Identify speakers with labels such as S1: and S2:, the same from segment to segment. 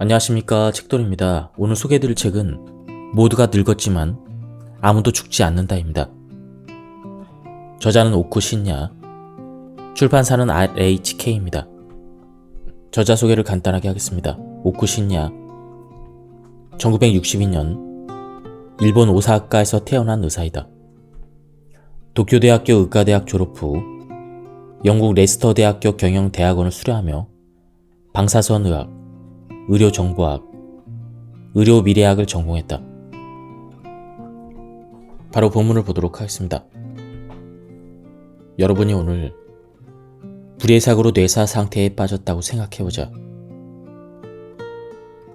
S1: 안녕하십니까, 책돌입니다. 오늘 소개해드릴 책은 모두가 늙었지만 아무도 죽지 않는다입니다. 저자는 오쿠 신야, 출판사는 RHK입니다. 저자 소개를 간단하게 하겠습니다. 오쿠 신야, 1962년 일본 오사카에서 태어난 의사이다. 도쿄대학교 의과대학 졸업 후 영국 레스터 대학교 경영대학원을 수료하며 방사선의학, 의료정보학, 의료미래학을 전공했다. 바로 본문을 보도록 하겠습니다. 여러분이 오늘 불의의 사고로 뇌사 상태에 빠졌다고 생각해보자.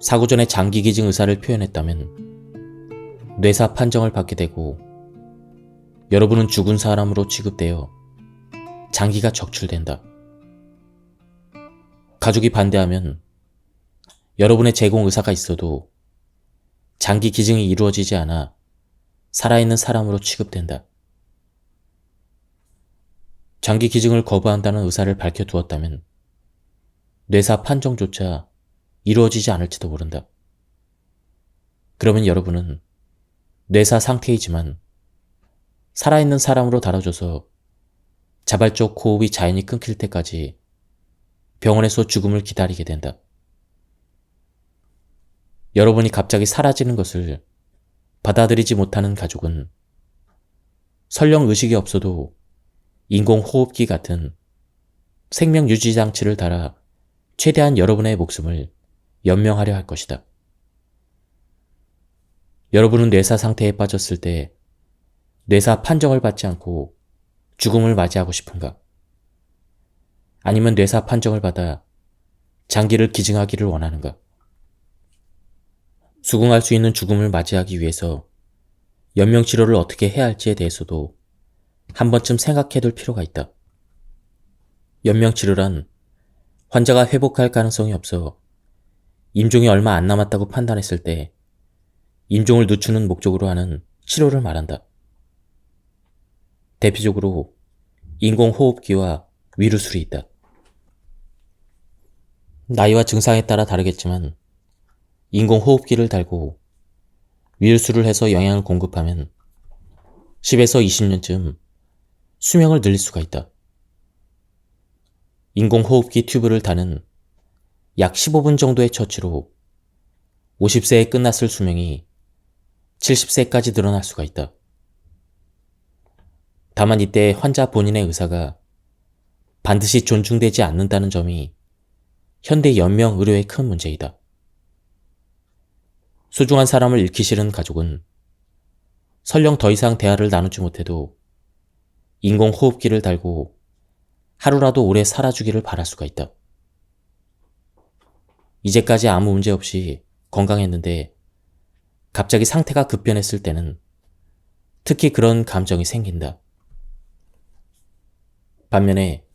S1: 사고 전에 장기기증 의사를 표현했다면 뇌사 판정을 받게 되고 여러분은 죽은 사람으로 취급되어 장기가 적출된다. 가족이 반대하면 여러분의 제공 의사가 있어도 장기 기증이 이루어지지 않아 살아있는 사람으로 취급된다. 장기 기증을 거부한다는 의사를 밝혀두었다면 뇌사 판정조차 이루어지지 않을지도 모른다. 그러면 여러분은 뇌사 상태이지만 살아있는 사람으로 다뤄져서 자발적 호흡이 자연히 끊길 때까지 병원에서 죽음을 기다리게 된다. 여러분이 갑자기 사라지는 것을 받아들이지 못하는 가족은 설령 의식이 없어도 인공호흡기 같은 생명유지장치를 달아 최대한 여러분의 목숨을 연명하려 할 것이다. 여러분은 뇌사 상태에 빠졌을 때 뇌사 판정을 받지 않고 죽음을 맞이하고 싶은가? 아니면 뇌사 판정을 받아 장기를 기증하기를 원하는가? 수긍할 수 있는 죽음을 맞이하기 위해서 연명치료를 어떻게 해야 할지에 대해서도 한 번쯤 생각해둘 필요가 있다. 연명치료란 환자가 회복할 가능성이 없어 임종이 얼마 안 남았다고 판단했을 때 임종을 늦추는 목적으로 하는 치료를 말한다. 대표적으로 인공호흡기와 위루술이 있다. 나이와 증상에 따라 다르겠지만 인공호흡기를 달고 위루술을 해서 영양을 공급하면 10에서 20년쯤 수명을 늘릴 수가 있다. 인공호흡기 튜브를 다는 약 15분 정도의 처치로 50세에 끝났을 수명이 70세까지 늘어날 수가 있다. 다만 이때 환자 본인의 의사가 반드시 존중되지 않는다는 점이 현대 연명 의료의 큰 문제이다. 소중한 사람을 잃기 싫은 가족은 설령 더 이상 대화를 나누지 못해도 인공호흡기를 달고 하루라도 오래 살아주기를 바랄 수가 있다. 이제까지 아무 문제 없이 건강했는데 갑자기 상태가 급변했을 때는 특히 그런 감정이 생긴다. 반면에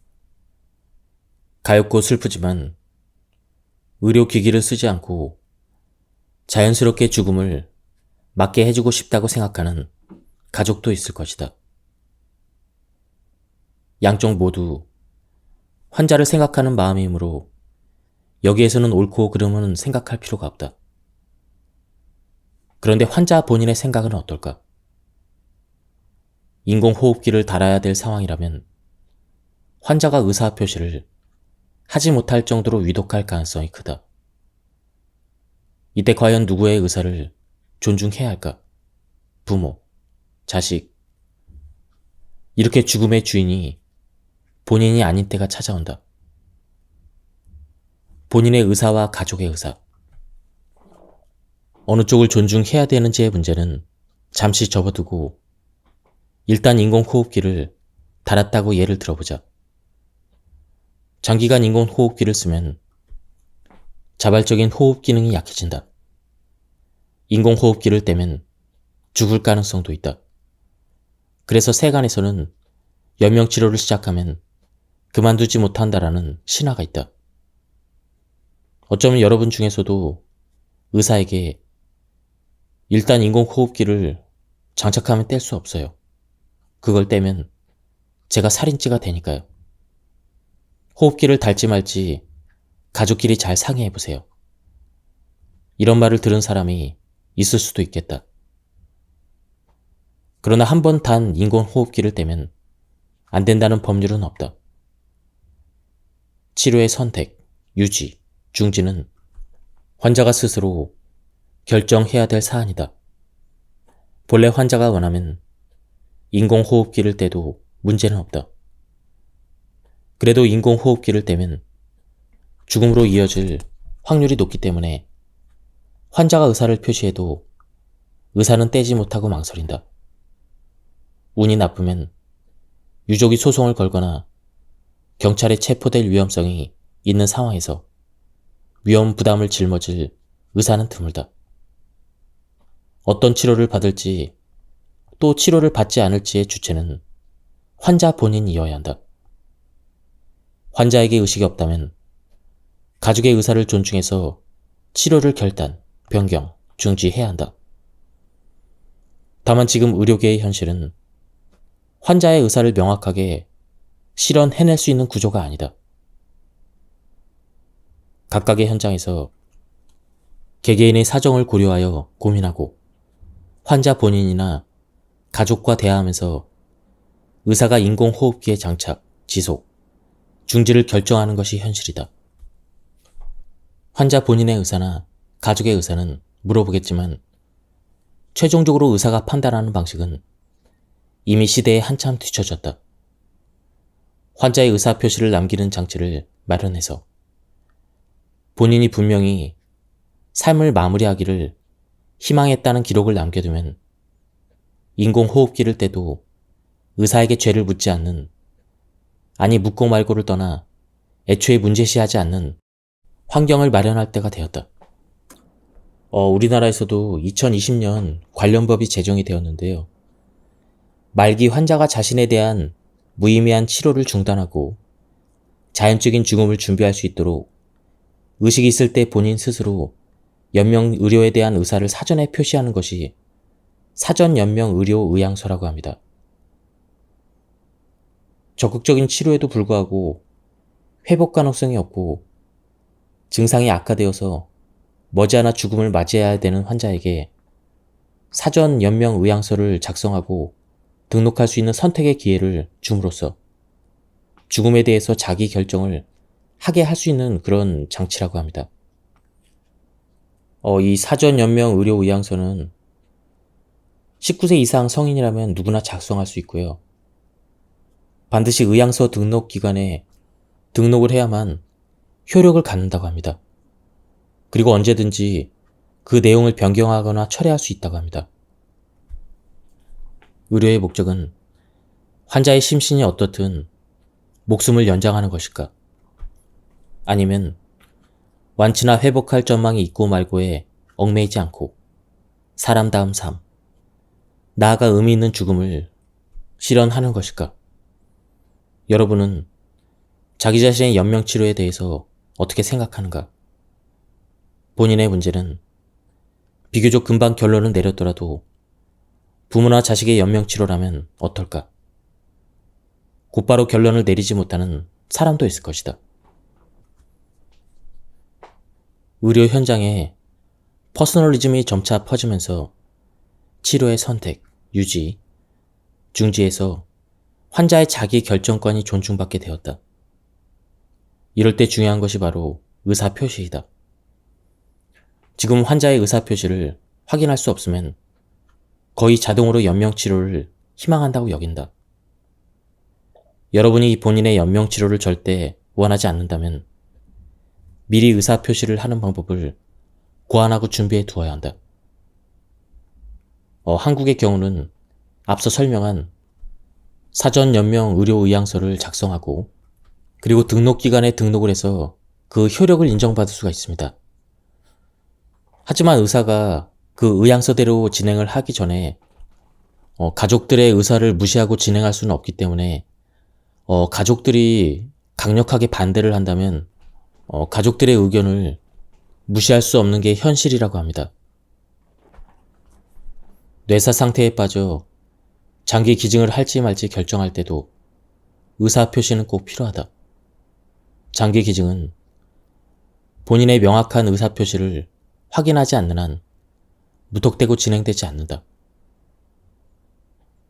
S1: 가엾고 슬프지만 의료기기를 쓰지 않고 자연스럽게 죽음을 맞게 해주고 싶다고 생각하는 가족도 있을 것이다. 양쪽 모두 환자를 생각하는 마음이므로 여기에서는 옳고 그름은 생각할 필요가 없다. 그런데 환자 본인의 생각은 어떨까? 인공호흡기를 달아야 될 상황이라면 환자가 의사표시를 하지 못할 정도로 위독할 가능성이 크다. 이때 과연 누구의 의사를 존중해야 할까? 부모, 자식. 이렇게 죽음의 주인이 본인이 아닌 때가 찾아온다. 본인의 의사와 가족의 의사. 어느 쪽을 존중해야 되는지의 문제는 잠시 접어두고 일단 인공호흡기를 달았다고 예를 들어보자. 장기간 인공호흡기를 쓰면 자발적인 호흡 기능이 약해진다. 인공호흡기를 떼면 죽을 가능성도 있다. 그래서 세간에서는 연명치료를 시작하면 그만두지 못한다라는 신화가 있다. 어쩌면 여러분 중에서도 의사에게 일단 인공호흡기를 장착하면 뗄 수 없어요. 그걸 떼면 제가 살인죄가 되니까요. 호흡기를 달지 말지 가족끼리 잘 상의해보세요. 이런 말을 들은 사람이 있을 수도 있겠다. 그러나 한 번 단 인공호흡기를 떼면 안 된다는 법률은 없다. 치료의 선택, 유지, 중지는 환자가 스스로 결정해야 될 사안이다. 본래 환자가 원하면 인공호흡기를 떼도 문제는 없다. 그래도 인공호흡기를 떼면 죽음으로 이어질 확률이 높기 때문에 환자가 의사를 표시해도 의사는 떼지 못하고 망설인다. 운이 나쁘면 유족이 소송을 걸거나 경찰에 체포될 위험성이 있는 상황에서 위험 부담을 짊어질 의사는 드물다. 어떤 치료를 받을지 또 치료를 받지 않을지의 주체는 환자 본인이어야 한다. 환자에게 의식이 없다면 가족의 의사를 존중해서 치료를 결단, 변경, 중지해야 한다. 다만 지금 의료계의 현실은 환자의 의사를 명확하게 실현해낼 수 있는 구조가 아니다. 각각의 현장에서 개개인의 사정을 고려하여 고민하고 환자 본인이나 가족과 대화하면서 의사가 인공호흡기의 장착, 지속, 중지를 결정하는 것이 현실이다. 환자 본인의 의사나 가족의 의사는 물어보겠지만 최종적으로 의사가 판단하는 방식은 이미 시대에 한참 뒤처졌다. 환자의 의사표시를 남기는 장치를 마련해서 본인이 분명히 삶을 마무리하기를 희망했다는 기록을 남겨두면 인공호흡기를 떼도 의사에게 죄를 묻지 않는, 아니 묻고 말고를 떠나 애초에 문제시하지 않는 환경을 마련할 때가 되었다. 우리나라에서도 2020년 관련 법이 제정이 되었는데요. 말기 환자가 자신에 대한 무의미한 치료를 중단하고 자연적인 죽음을 준비할 수 있도록 의식이 있을 때 본인 스스로 연명의료에 대한 의사를 사전에 표시하는 것이 사전연명의료의향서라고 합니다. 적극적인 치료에도 불구하고 회복 가능성이 없고 증상이 악화되어서 머지않아 죽음을 맞이해야 되는 환자에게 사전연명의향서를 작성하고 등록할 수 있는 선택의 기회를 줌으로써 죽음에 대해서 자기 결정을 하게 할 수 있는 그런 장치라고 합니다. 이 사전연명의료의향서는 19세 이상 성인이라면 누구나 작성할 수 있고요. 반드시 의향서 등록기관에 등록을 해야만 효력을 갖는다고 합니다. 그리고 언제든지 그 내용을 변경하거나 철회할 수 있다고 합니다. 의료의 목적은 환자의 심신이 어떻든 목숨을 연장하는 것일까? 아니면 완치나 회복할 전망이 있고 말고에 얽매이지 않고 사람다운 삶, 나아가 의미 있는 죽음을 실현하는 것일까? 여러분은 자기 자신의 연명치료에 대해서 어떻게 생각하는가? 본인의 문제는 비교적 금방 결론을 내렸더라도 부모나 자식의 연명치료라면 어떨까? 곧바로 결론을 내리지 못하는 사람도 있을 것이다. 의료 현장에 퍼스널리즘이 점차 퍼지면서 치료의 선택, 유지, 중지에서 환자의 자기 결정권이 존중받게 되었다. 이럴 때 중요한 것이 바로 의사표시이다. 지금 환자의 의사표시를 확인할 수 없으면 거의 자동으로 연명치료를 희망한다고 여긴다. 여러분이 본인의 연명치료를 절대 원하지 않는다면 미리 의사표시를 하는 방법을 고안하고 준비해 두어야 한다. 한국의 경우는 앞서 설명한 사전연명의료의향서를 작성하고 그리고 등록기관에 등록을 해서 그 효력을 인정받을 수가 있습니다. 하지만 의사가 그 의향서대로 진행을 하기 전에 가족들의 의사를 무시하고 진행할 수는 없기 때문에 가족들이 강력하게 반대를 한다면 가족들의 의견을 무시할 수 없는 게 현실이라고 합니다. 뇌사 상태에 빠져 장기 기증을 할지 말지 결정할 때도 의사표시는 꼭 필요하다. 장기 기증은 본인의 명확한 의사표시를 확인하지 않는 한 무턱대고 진행되지 않는다.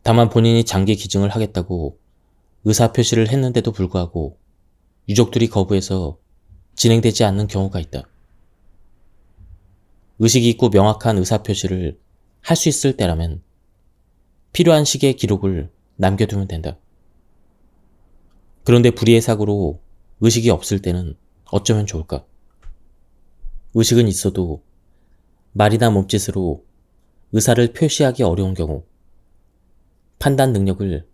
S1: 다만 본인이 장기 기증을 하겠다고 의사표시를 했는데도 불구하고 유족들이 거부해서 진행되지 않는 경우가 있다. 의식이 있고 명확한 의사표시를 할 수 있을 때라면 필요한 시기의 기록을 남겨두면 된다. 그런데 불의의 사고로 의식이 없을 때는 어쩌면 좋을까? 의식은 있어도 말이나 몸짓으로 의사를 표시하기 어려운 경우, 판단 능력을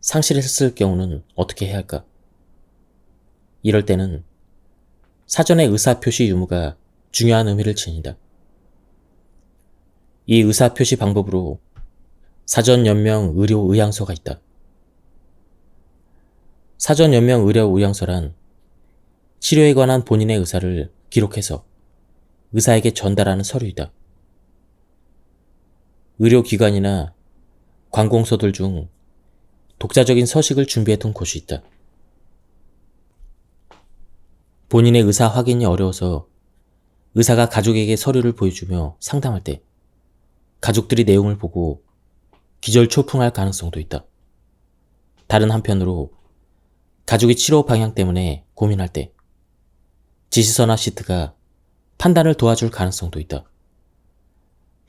S1: 상실했을 경우는 어떻게 해야 할까? 이럴 때는 사전의 의사표시 유무가 중요한 의미를 지닌다. 이 의사표시 방법으로 사전연명 의료 의향서가 있다. 사전연명 의료 의향서란 치료에 관한 본인의 의사를 기록해서 의사에게 전달하는 서류이다. 의료기관이나 관공서들 중 독자적인 서식을 준비해둔 곳이 있다. 본인의 의사 확인이 어려워서 의사가 가족에게 서류를 보여주며 상담할 때 가족들이 내용을 보고 기절초풍할 가능성도 있다. 다른 한편으로 가족이 치료 방향 때문에 고민할 때 지시서나 시트가 판단을 도와줄 가능성도 있다.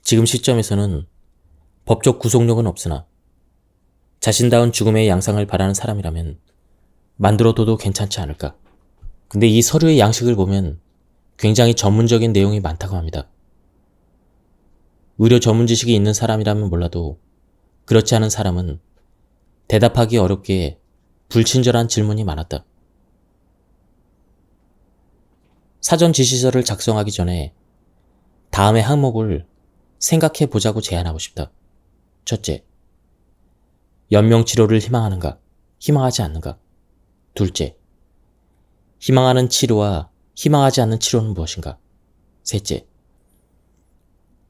S1: 지금 시점에서는 법적 구속력은 없으나 자신다운 죽음의 양상을 바라는 사람이라면 만들어둬도 괜찮지 않을까. 근데 이 서류의 양식을 보면 굉장히 전문적인 내용이 많다고 합니다. 의료 전문 지식이 있는 사람이라면 몰라도 그렇지 않은 사람은 대답하기 어렵게 불친절한 질문이 많았다. 사전 지시서를 작성하기 전에 다음의 항목을 생각해 보자고 제안하고 싶다. 첫째, 연명 치료를 희망하는가, 희망하지 않는가. 둘째, 희망하는 치료와 희망하지 않는 치료는 무엇인가. 셋째,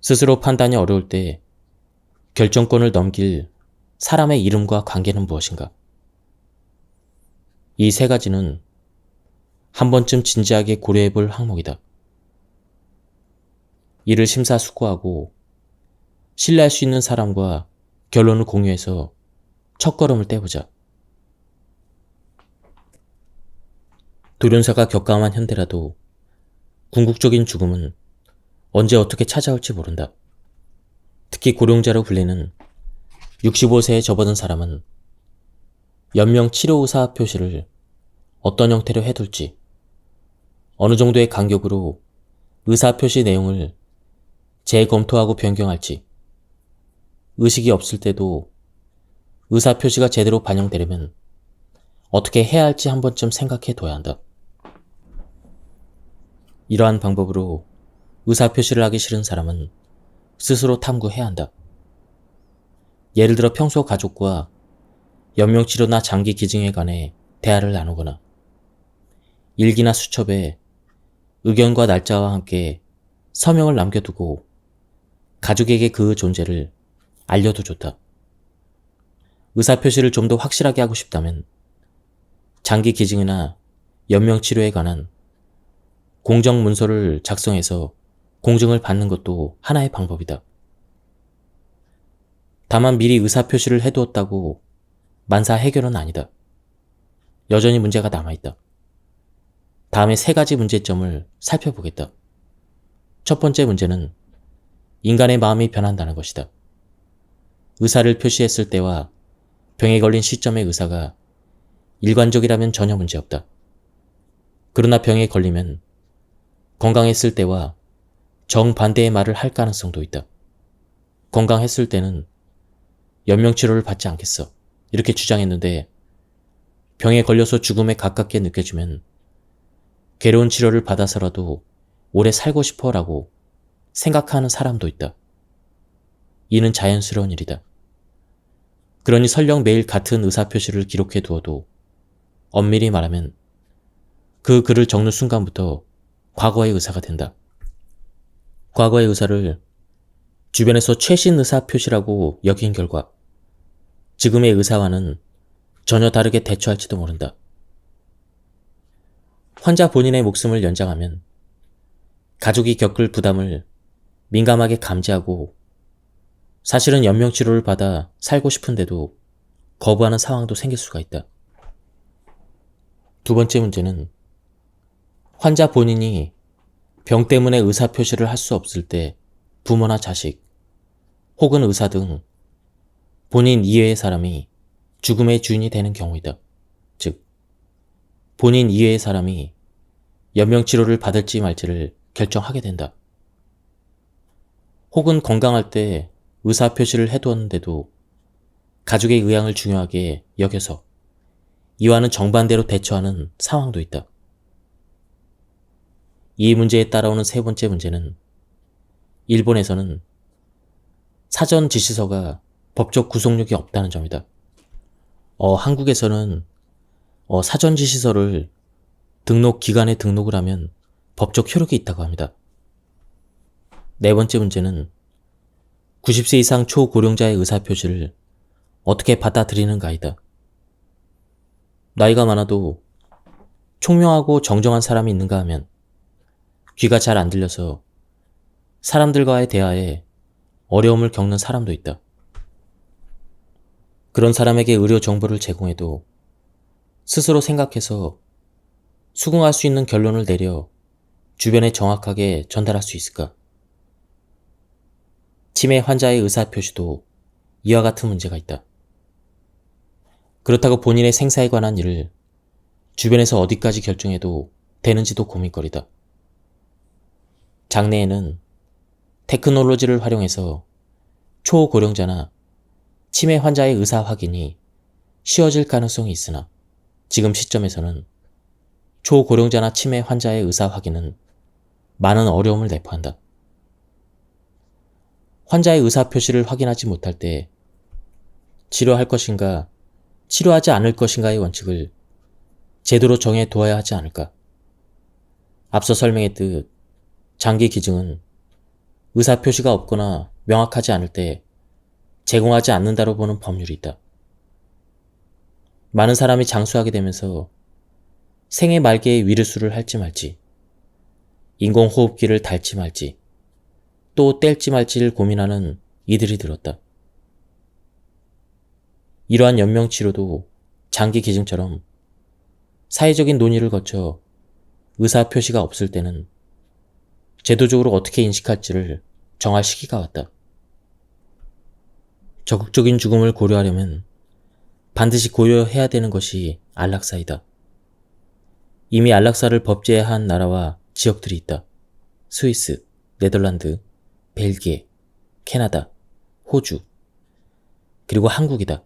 S1: 스스로 판단이 어려울 때 결정권을 넘길 사람의 이름과 관계는 무엇인가. 이 세 가지는 한 번쯤 진지하게 고려해 볼 항목이다. 이를 심사숙고하고 신뢰할 수 있는 사람과 결론을 공유해서 첫걸음을 떼보자. 돌연사가 격감한 현대라도 궁극적인 죽음은 언제 어떻게 찾아올지 모른다. 특히 고령자로 불리는 65세에 접어든 사람은 연명 치료의사 표시를 어떤 형태로 해둘지, 어느 정도의 간격으로 의사 표시 내용을 재검토하고 변경할지, 의식이 없을 때도 의사 표시가 제대로 반영되려면 어떻게 해야 할지 한 번쯤 생각해 둬야 한다. 이러한 방법으로 의사 표시를 하기 싫은 사람은 스스로 탐구해야 한다. 예를 들어 평소 가족과 연명치료나 장기 기증에 관해 대화를 나누거나 일기나 수첩에 의견과 날짜와 함께 서명을 남겨두고 가족에게 그 존재를 알려도 좋다. 의사표시를 좀 더 확실하게 하고 싶다면 장기 기증이나 연명치료에 관한 공정문서를 작성해서 공증을 받는 것도 하나의 방법이다. 다만 미리 의사표시를 해두었다고 만사 해결은 아니다. 여전히 문제가 남아있다. 다음에 세 가지 문제점을 살펴보겠다. 첫 번째 문제는 인간의 마음이 변한다는 것이다. 의사를 표시했을 때와 병에 걸린 시점의 의사가 일관적이라면 전혀 문제없다. 그러나 병에 걸리면 건강했을 때와 정반대의 말을 할 가능성도 있다. 건강했을 때는 연명치료를 받지 않겠어, 이렇게 주장했는데 병에 걸려서 죽음에 가깝게 느껴지면 괴로운 치료를 받아서라도 오래 살고 싶어 라고 생각하는 사람도 있다. 이는 자연스러운 일이다. 그러니 설령 매일 같은 의사표시를 기록해 두어도 엄밀히 말하면 그 글을 적는 순간부터 과거의 의사가 된다. 과거의 의사를 주변에서 최신 의사표시라고 여긴 결과 지금의 의사와는 전혀 다르게 대처할지도 모른다. 환자 본인의 목숨을 연장하면 가족이 겪을 부담을 민감하게 감지하고 사실은 연명치료를 받아 살고 싶은데도 거부하는 상황도 생길 수가 있다. 두 번째 문제는 환자 본인이 병 때문에 의사표시를 할 수 없을 때 부모나 자식 혹은 의사 등 본인 이외의 사람이 죽음의 주인이 되는 경우이다. 즉, 본인 이외의 사람이 연명치료를 받을지 말지를 결정하게 된다. 혹은 건강할 때 의사표시를 해두었는데도 가족의 의향을 중요하게 여겨서 이와는 정반대로 대처하는 상황도 있다. 이 문제에 따라오는 세 번째 문제는 일본에서는 사전 지시서가 법적 구속력이 없다는 점이다. 한국에서는 사전 지시서를 등록기관에 등록을 하면 법적 효력이 있다고 합니다. 네 번째 문제는 90세 이상 초고령자의 의사표시를 어떻게 받아들이는가이다. 나이가 많아도 총명하고 정정한 사람이 있는가 하면 귀가 잘 안 들려서 사람들과의 대화에 어려움을 겪는 사람도 있다. 그런 사람에게 의료 정보를 제공해도 스스로 생각해서 수긍할 수 있는 결론을 내려 주변에 정확하게 전달할 수 있을까? 치매 환자의 의사표시도 이와 같은 문제가 있다. 그렇다고 본인의 생사에 관한 일을 주변에서 어디까지 결정해도 되는지도 고민거리다. 장래에는 테크놀로지를 활용해서 초고령자나 치매 환자의 의사 확인이 쉬워질 가능성이 있으나 지금 시점에서는 초고령자나 치매 환자의 의사 확인은 많은 어려움을 내포한다. 환자의 의사표시를 확인하지 못할 때 치료할 것인가 치료하지 않을 것인가의 원칙을 제대로 정해 두어야 하지 않을까. 앞서 설명했듯 장기 기증은 의사표시가 없거나 명확하지 않을 때 제공하지 않는다로 보는 법률이 있다. 많은 사람이 장수하게 되면서 생애 말기에 위르수를 할지 말지, 인공호흡기를 달지 말지, 또 뗄지 말지를 고민하는 이들이 들었다. 이러한 연명치료도 장기 기증처럼 사회적인 논의를 거쳐 의사표시가 없을 때는 제도적으로 어떻게 인식할지를 정할 시기가 왔다. 적극적인 죽음을 고려하려면 반드시 고려해야 되는 것이 안락사이다. 이미 안락사를 법제화한 나라와 지역들이 있다. 스위스, 네덜란드, 벨기에, 캐나다, 호주, 그리고 한국이다.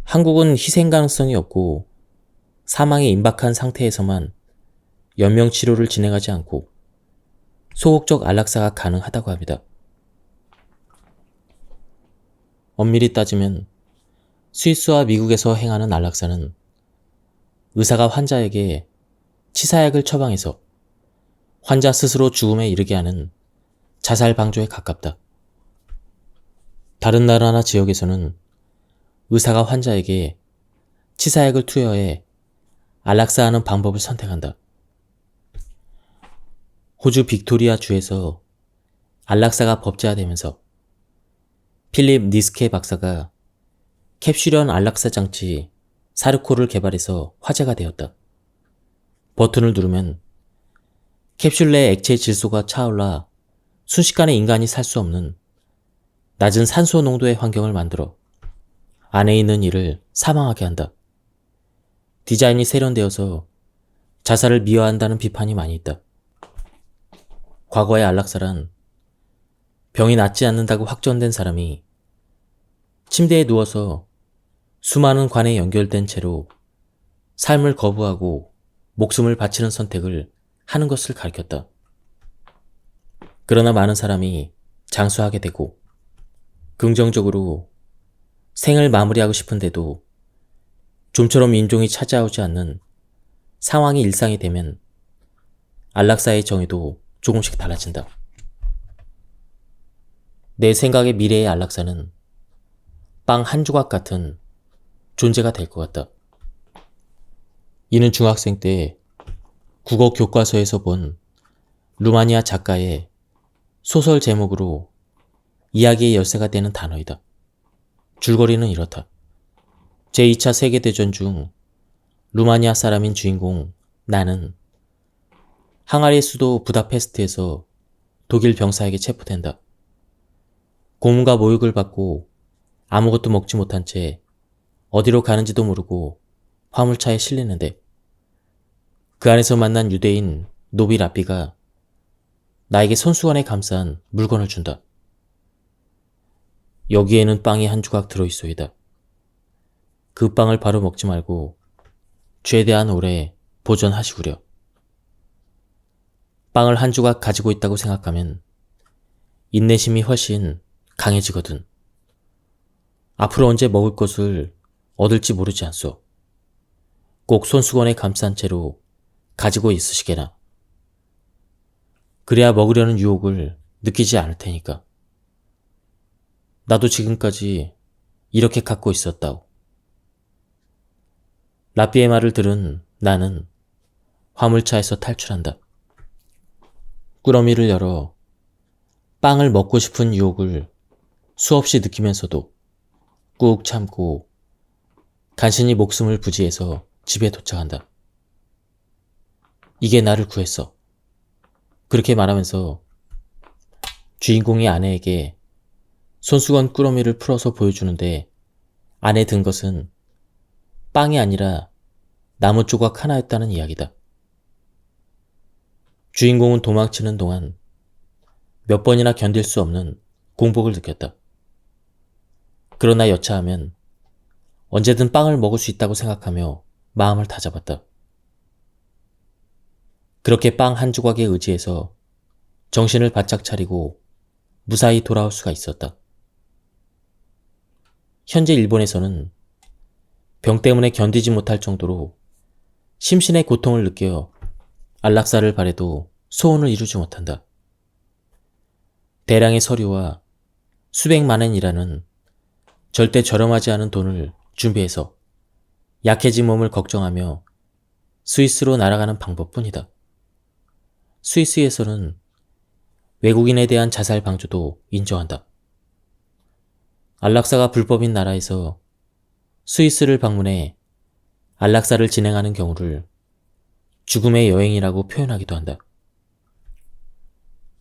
S1: 한국은 희생 가능성이 없고 사망에 임박한 상태에서만 연명치료를 진행하지 않고 소극적 안락사가 가능하다고 합니다. 엄밀히 따지면 스위스와 미국에서 행하는 안락사는 의사가 환자에게 치사약을 처방해서 환자 스스로 죽음에 이르게 하는 자살 방조에 가깝다. 다른 나라나 지역에서는 의사가 환자에게 치사약을 투여해 안락사하는 방법을 선택한다. 호주 빅토리아 주에서 안락사가 법제화되면서 필립 니스케 박사가 캡슐형 안락사 장치 사르코를 개발해서 화제가 되었다. 버튼을 누르면 캡슐 내 액체 질소가 차올라 순식간에 인간이 살 수 없는 낮은 산소 농도의 환경을 만들어 안에 있는 이를 사망하게 한다. 디자인이 세련되어서 자살을 미화한다는 비판이 많이 있다. 과거의 안락사란 병이 낫지 않는다고 확정된 사람이 침대에 누워서 수많은 관에 연결된 채로 삶을 거부하고 목숨을 바치는 선택을 하는 것을 가리켰다. 그러나 많은 사람이 장수하게 되고 긍정적으로 생을 마무리하고 싶은데도 좀처럼 인종이 찾아오지 않는 상황이 일상이 되면 안락사의 정의도 조금씩 달라진다. 내 생각의 미래의 안락사는 빵 한 조각 같은 존재가 될 것 같다. 이는 중학생 때 국어 교과서에서 본 루마니아 작가의 소설 제목으로 이야기의 열쇠가 되는 단어이다. 줄거리는 이렇다. 제2차 세계대전 중 루마니아 사람인 주인공 나는 항아리의 수도 부다페스트에서 독일 병사에게 체포된다. 고문과 모욕을 받고 아무것도 먹지 못한 채 어디로 가는지도 모르고 화물차에 실리는데 그 안에서 만난 유대인 노비 라삐가 나에게 손수건에 감싼 물건을 준다. 여기에는 빵이 한 조각 들어있소이다. 그 빵을 바로 먹지 말고 최대한 오래 보존하시구려. 빵을 한 조각 가지고 있다고 생각하면 인내심이 훨씬 강해지거든. 앞으로 언제 먹을 것을 얻을지 모르지 않소. 꼭 손수건에 감싼 채로 가지고 있으시게나. 그래야 먹으려는 유혹을 느끼지 않을 테니까. 나도 지금까지 이렇게 갖고 있었다오. 라삐의 말을 들은 나는 화물차에서 탈출한다. 꾸러미를 열어 빵을 먹고 싶은 유혹을 수없이 느끼면서도 꾹 참고 간신히 목숨을 부지해서 집에 도착한다. 이게 나를 구했어. 그렇게 말하면서 주인공이 아내에게 손수건 꾸러미를 풀어서 보여주는데 안에 든 것은 빵이 아니라 나무 조각 하나였다는 이야기다. 주인공은 도망치는 동안 몇 번이나 견딜 수 없는 공복을 느꼈다. 그러나 여차하면 언제든 빵을 먹을 수 있다고 생각하며 마음을 다잡았다. 그렇게 빵 한 조각에 의지해서 정신을 바짝 차리고 무사히 돌아올 수가 있었다. 현재 일본에서는 병 때문에 견디지 못할 정도로 심신의 고통을 느껴 안락사를 바래도 소원을 이루지 못한다. 대량의 서류와 수백만 엔이라는 절대 저렴하지 않은 돈을 준비해서 약해진 몸을 걱정하며 스위스로 날아가는 방법뿐이다. 스위스에서는 외국인에 대한 자살 방조도 인정한다. 안락사가 불법인 나라에서 스위스를 방문해 안락사를 진행하는 경우를 죽음의 여행이라고 표현하기도 한다.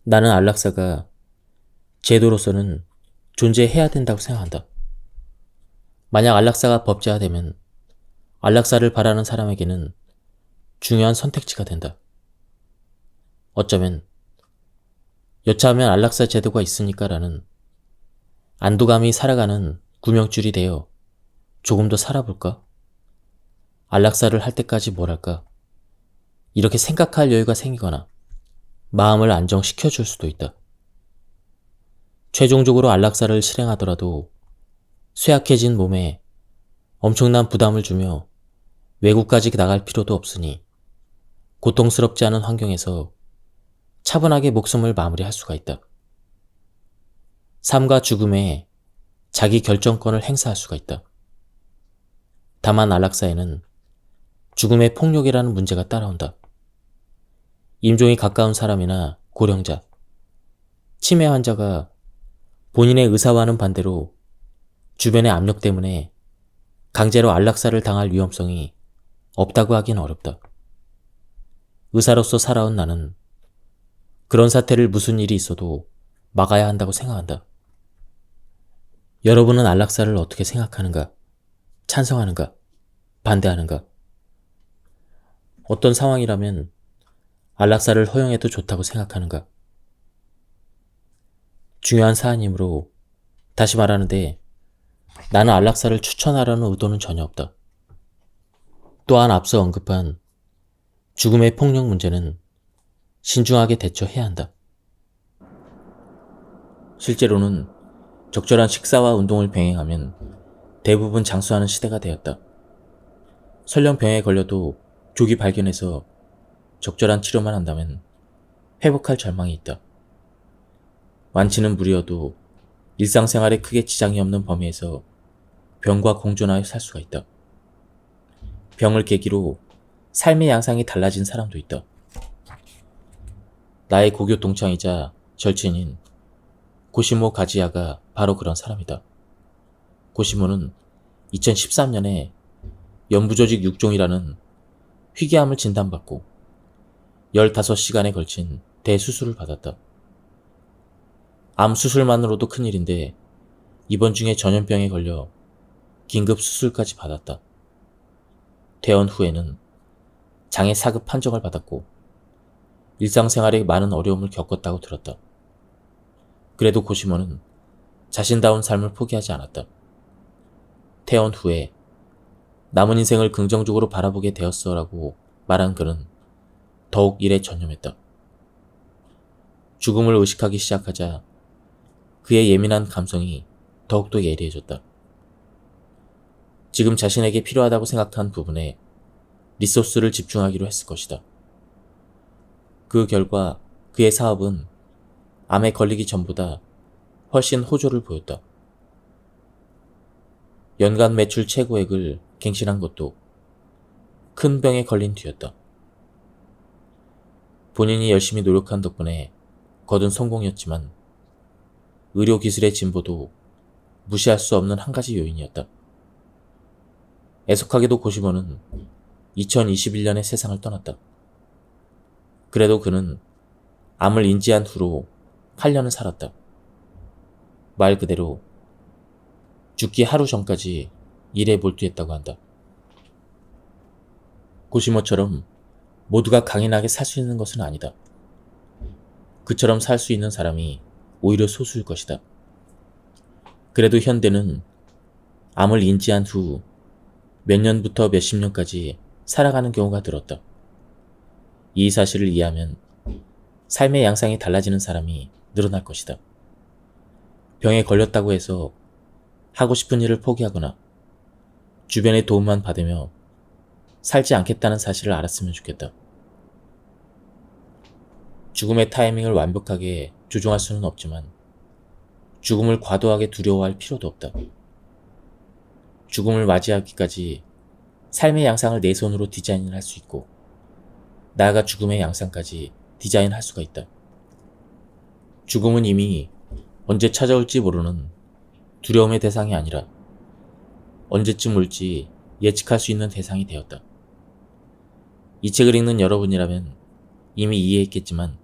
S1: 나는 안락사가 제도로서는 존재해야 된다고 생각한다. 만약 안락사가 법제화되면 안락사를 바라는 사람에게는 중요한 선택지가 된다. 어쩌면 여차하면 안락사 제도가 있으니까라는 안도감이 살아가는 구명줄이 되어 조금 더 살아볼까? 안락사를 할 때까지 뭘 할까? 이렇게 생각할 여유가 생기거나 마음을 안정시켜 줄 수도 있다. 최종적으로 안락사를 실행하더라도 쇠약해진 몸에 엄청난 부담을 주며 외국까지 나갈 필요도 없으니 고통스럽지 않은 환경에서 차분하게 목숨을 마무리할 수가 있다. 삶과 죽음에 자기 결정권을 행사할 수가 있다. 다만 안락사에는 죽음의 폭력이라는 문제가 따라온다. 임종이 가까운 사람이나 고령자, 치매 환자가 본인의 의사와는 반대로 주변의 압력 때문에 강제로 안락사를 당할 위험성이 없다고 하긴 어렵다. 의사로서 살아온 나는 그런 사태를 무슨 일이 있어도 막아야 한다고 생각한다. 여러분은 안락사를 어떻게 생각하는가? 찬성하는가? 반대하는가? 어떤 상황이라면 안락사를 허용해도 좋다고 생각하는가? 중요한 사안이므로 다시 말하는데 나는 안락사를 추천하라는 의도는 전혀 없다. 또한 앞서 언급한 죽음의 폭력 문제는 신중하게 대처해야 한다. 실제로는 적절한 식사와 운동을 병행하면 대부분 장수하는 시대가 되었다. 설령 병에 걸려도 조기 발견해서 적절한 치료만 한다면 회복할 절망이 있다. 완치는 무리여도 일상생활에 크게 지장이 없는 범위에서 병과 공존하여 살 수가 있다. 병을 계기로 삶의 양상이 달라진 사람도 있다. 나의 고교 동창이자 절친인 고시모 가지야가 바로 그런 사람이다. 고시모는 2013년에 연부조직 6종이라는 희귀암을 진단받고 15시간에 걸친 대수술을 받았다. 암 수술만으로도 큰일인데 입원 중에 전염병에 걸려 긴급 수술까지 받았다. 퇴원 후에는 장애 사급 판정을 받았고 일상생활에 많은 어려움을 겪었다고 들었다. 그래도 고시모는 자신다운 삶을 포기하지 않았다. 퇴원 후에 남은 인생을 긍정적으로 바라보게 되었어라고 말한 그는 더욱 일에 전념했다. 죽음을 의식하기 시작하자 그의 예민한 감성이 더욱더 예리해졌다. 지금 자신에게 필요하다고 생각한 부분에 리소스를 집중하기로 했을 것이다. 그 결과 그의 사업은 암에 걸리기 전보다 훨씬 호조를 보였다. 연간 매출 최고액을 갱신한 것도 큰 병에 걸린 뒤였다. 본인이 열심히 노력한 덕분에 거둔 성공이었지만 의료기술의 진보도 무시할 수 없는 한 가지 요인이었다. 애석하게도 고시모는 2021년에 세상을 떠났다. 그래도 그는 암을 인지한 후로 8년을 살았다. 말 그대로 죽기 하루 전까지 일에 몰두했다고 한다. 고시모처럼 모두가 강인하게 살 수 있는 것은 아니다. 그처럼 살 수 있는 사람이 오히려 소수일 것이다. 그래도 현대는 암을 인지한 후 몇 년부터 몇십 년까지 살아가는 경우가 늘었다. 이 사실을 이해하면 삶의 양상이 달라지는 사람이 늘어날 것이다. 병에 걸렸다고 해서 하고 싶은 일을 포기하거나 주변의 도움만 받으며 살지 않겠다는 사실을 알았으면 좋겠다. 죽음의 타이밍을 완벽하게 조종할 수는 없지만 죽음을 과도하게 두려워할 필요도 없다. 죽음을 맞이하기까지 삶의 양상을 내 손으로 디자인을 할 수 있고 나아가 죽음의 양상까지 디자인할 수가 있다. 죽음은 이미 언제 찾아올지 모르는 두려움의 대상이 아니라 언제쯤 올지 예측할 수 있는 대상이 되었다. 이 책을 읽는 여러분이라면 이미 이해했겠지만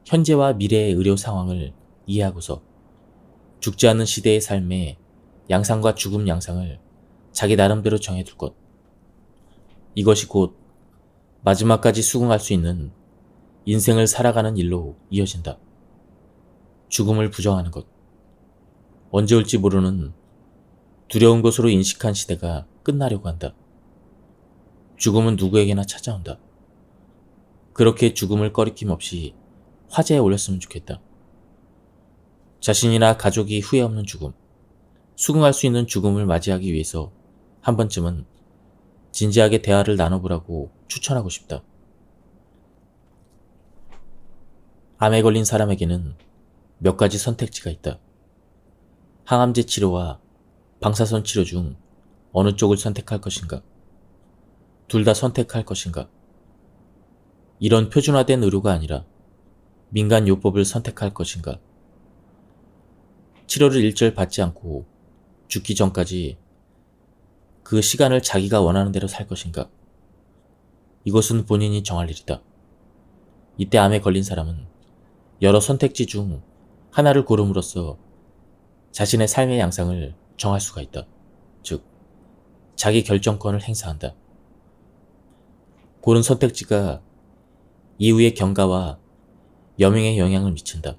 S1: 현재와 미래의 의료 상황을 이해하고서 죽지 않는 시대의 삶의 양상과 죽음 양상을 자기 나름대로 정해둘 것. 이것이 곧 마지막까지 수긍할 수 있는 인생을 살아가는 일로 이어진다. 죽음을 부정하는 것. 언제 올지 모르는 두려운 것으로 인식한 시대가 끝나려고 한다. 죽음은 누구에게나 찾아온다. 그렇게 죽음을 꺼리낌 없이 화제에 올렸으면 좋겠다. 자신이나 가족이 후회 없는 죽음, 수긍할 수 있는 죽음을 맞이하기 위해서 한 번쯤은 진지하게 대화를 나눠보라고 추천하고 싶다. 암에 걸린 사람에게는 몇 가지 선택지가 있다. 항암제 치료와 방사선 치료 중 어느 쪽을 선택할 것인가? 둘 다 선택할 것인가? 이런 표준화된 의료가 아니라 민간 요법을 선택할 것인가? 치료를 일절 받지 않고 죽기 전까지 그 시간을 자기가 원하는 대로 살 것인가? 이것은 본인이 정할 일이다. 이때 암에 걸린 사람은 여러 선택지 중 하나를 고름으로써 자신의 삶의 양상을 정할 수가 있다. 즉, 자기 결정권을 행사한다. 고른 선택지가 이후의 경과와 여명에 영향을 미친다.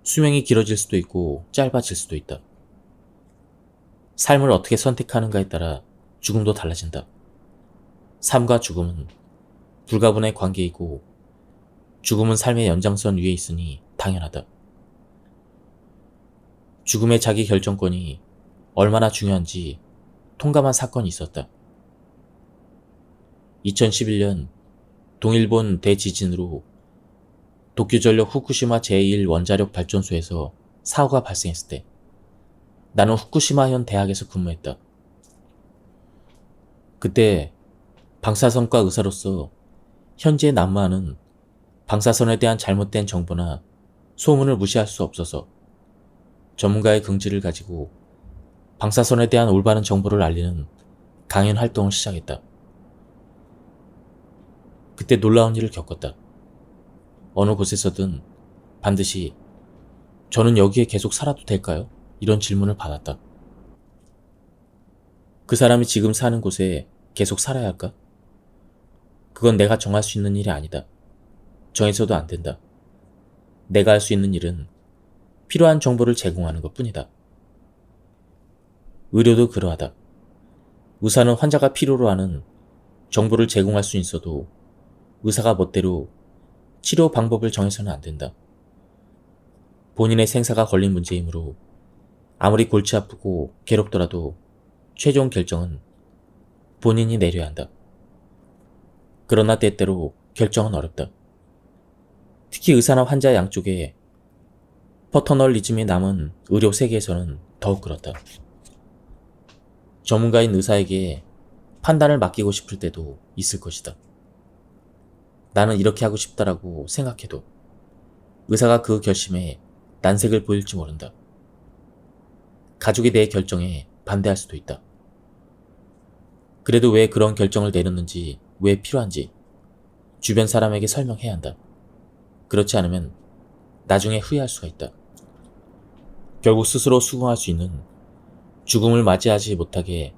S1: 수명이 길어질 수도 있고 짧아질 수도 있다. 삶을 어떻게 선택하는가에 따라 죽음도 달라진다. 삶과 죽음은 불가분의 관계이고 죽음은 삶의 연장선 위에 있으니 당연하다. 죽음의 자기 결정권이 얼마나 중요한지 통감한 사건이 있었다. 2011년 동일본 대지진으로 도쿄전력 후쿠시마 제1 원자력 발전소에서 사고가 발생했을 때 나는 후쿠시마현 대학에서 근무했다. 그때 방사선과 의사로서 현재 난무하는 방사선에 대한 잘못된 정보나 소문을 무시할 수 없어서 전문가의 긍지를 가지고 방사선에 대한 올바른 정보를 알리는 강연 활동을 시작했다. 그때 놀라운 일을 겪었다. 어느 곳에서든 반드시 저는 여기에 계속 살아도 될까요? 이런 질문을 받았다. 그 사람이 지금 사는 곳에 계속 살아야 할까? 그건 내가 정할 수 있는 일이 아니다. 정해서도 안 된다. 내가 할 수 있는 일은 필요한 정보를 제공하는 것 뿐이다. 의료도 그러하다. 의사는 환자가 필요로 하는 정보를 제공할 수 있어도 의사가 멋대로 치료 방법을 정해서는 안 된다. 본인의 생사가 걸린 문제이므로 아무리 골치 아프고 괴롭더라도 최종 결정은 본인이 내려야 한다. 그러나 때때로 결정은 어렵다. 특히 의사나 환자 양쪽에 퍼터널리즘이 남은 의료 세계에서는 더욱 그렇다. 전문가인 의사에게 판단을 맡기고 싶을 때도 있을 것이다. 나는 이렇게 하고 싶다라고 생각해도 의사가 그 결심에 난색을 보일지 모른다. 가족이 내 결정에 반대할 수도 있다. 그래도 왜 그런 결정을 내렸는지, 왜 필요한지 주변 사람에게 설명해야 한다. 그렇지 않으면 나중에 후회할 수가 있다. 결국 스스로 수긍할 수 있는 죽음을 맞이하지 못하게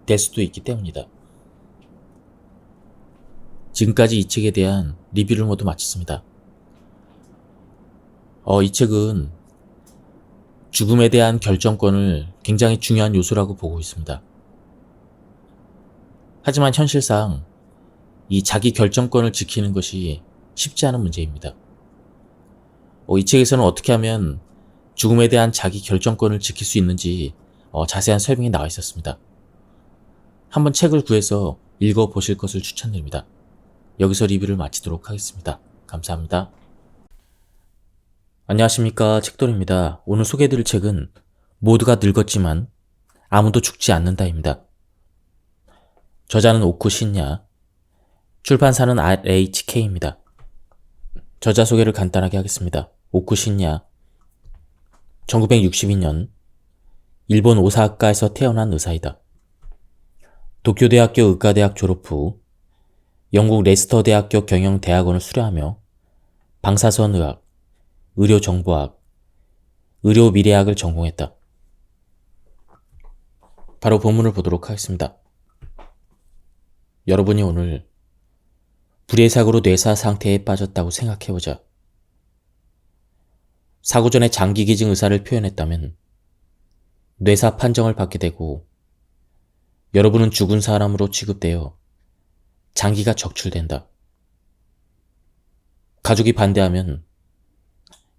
S1: 될 수도 있기 때문이다. 지금까지 이 책에 대한 리뷰를 모두 마쳤습니다. 이 책은 죽음에 대한 결정권을 굉장히 중요한 요소라고 보고 있습니다. 하지만 현실상 이 자기 결정권을 지키는 것이 쉽지 않은 문제입니다. 이 책에서는 어떻게 하면 죽음에 대한 자기 결정권을 지킬 수 있는지 자세한 설명이 나와 있었습니다. 한번 책을 구해서 읽어보실 것을 추천드립니다. 여기서 리뷰를 마치도록 하겠습니다. 감사합니다. 안녕하십니까, 책돌입니다. 오늘 소개해드릴 책은 모두가 늙었지만 아무도 죽지 않는다입니다. 저자는 오쿠 신야, 출판사는 RHK입니다. 저자 소개를 간단하게 하겠습니다. 오쿠 신야, 1962년 일본 오사카에서 태어난 의사이다. 도쿄대학교 의과대학 졸업 후 영국 레스터 대학교 경영대학원을 수료하며 방사선의학, 의료정보학, 의료미래학을 전공했다. 바로 본문을 보도록 하겠습니다. 여러분이 오늘 불의의 사고로 뇌사 상태에 빠졌다고 생각해보자. 사고 전에 장기기증 의사를 표현했다면 뇌사 판정을 받게 되고 여러분은 죽은 사람으로 취급되어 장기가 적출된다. 가족이 반대하면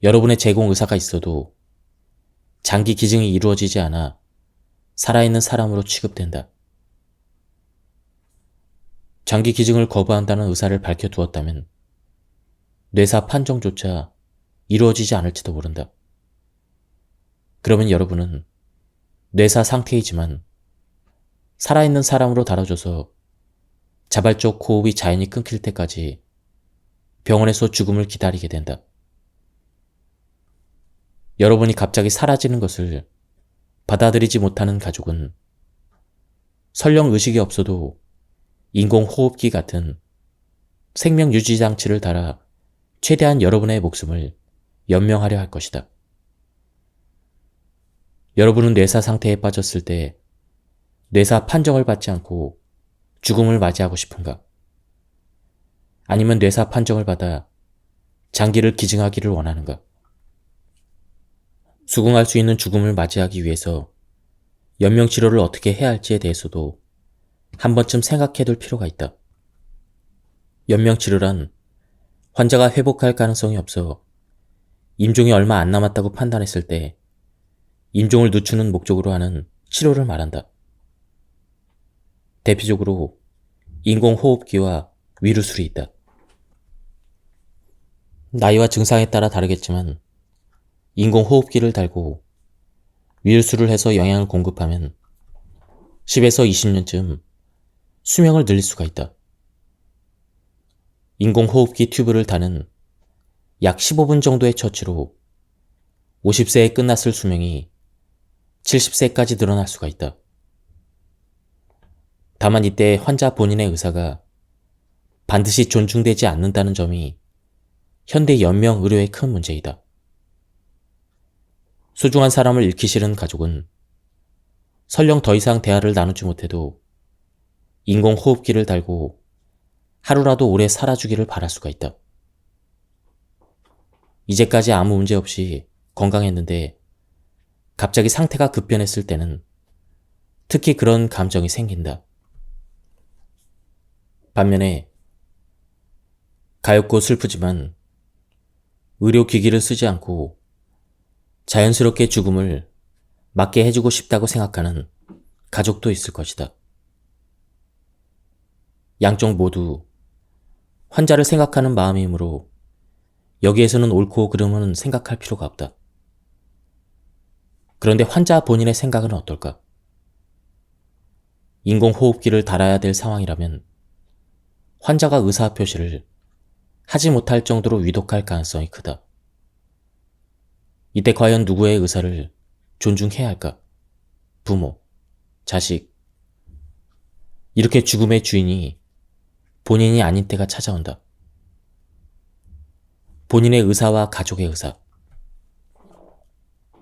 S1: 여러분의 제공 의사가 있어도 장기 기증이 이루어지지 않아 살아있는 사람으로 취급된다. 장기 기증을 거부한다는 의사를 밝혀두었다면 뇌사 판정조차 이루어지지 않을지도 모른다. 그러면 여러분은 뇌사 상태이지만 살아있는 사람으로 다뤄줘서 자발적 호흡이 자연히 끊길 때까지 병원에서 죽음을 기다리게 된다. 여러분이 갑자기 사라지는 것을 받아들이지 못하는 가족은 설령 의식이 없어도 인공호흡기 같은 생명유지장치를 달아 최대한 여러분의 목숨을 연명하려 할 것이다. 여러분은 뇌사 상태에 빠졌을 때 뇌사 판정을 받지 않고 죽음을 맞이하고 싶은가? 아니면 뇌사 판정을 받아 장기를 기증하기를 원하는가? 수긍할 수 있는 죽음을 맞이하기 위해서 연명치료를 어떻게 해야 할지에 대해서도 한 번쯤 생각해둘 필요가 있다. 연명치료란 환자가 회복할 가능성이 없어 임종이 얼마 안 남았다고 판단했을 때 임종을 늦추는 목적으로 하는 치료를 말한다. 대표적으로 인공호흡기와 위루술이 있다. 나이와 증상에 따라 다르겠지만 인공호흡기를 달고 위루술을 해서 영양을 공급하면 10에서 20년쯤 수명을 늘릴 수가 있다. 인공호흡기 튜브를 다는 약 15분 정도의 처치로 50세에 끝났을 수명이 70세까지 늘어날 수가 있다. 다만 이때 환자 본인의 의사가 반드시 존중되지 않는다는 점이 현대 연명 의료의 큰 문제이다. 소중한 사람을 잃기 싫은 가족은 설령 더 이상 대화를 나누지 못해도 인공호흡기를 달고 하루라도 오래 살아주기를 바랄 수가 있다. 이제까지 아무 문제 없이 건강했는데 갑자기 상태가 급변했을 때는 특히 그런 감정이 생긴다. 반면에 가엾고 슬프지만 의료기기를 쓰지 않고 자연스럽게 죽음을 맞게 해주고 싶다고 생각하는 가족도 있을 것이다. 양쪽 모두 환자를 생각하는 마음이므로 여기에서는 옳고 그름은 생각할 필요가 없다. 그런데 환자 본인의 생각은 어떨까? 인공호흡기를 달아야 될 상황이라면 환자가 의사표시를 하지 못할 정도로 위독할 가능성이 크다. 이때 과연 누구의 의사를 존중해야 할까? 부모, 자식. 이렇게 죽음의 주인이 본인이 아닌 때가 찾아온다. 본인의 의사와 가족의 의사.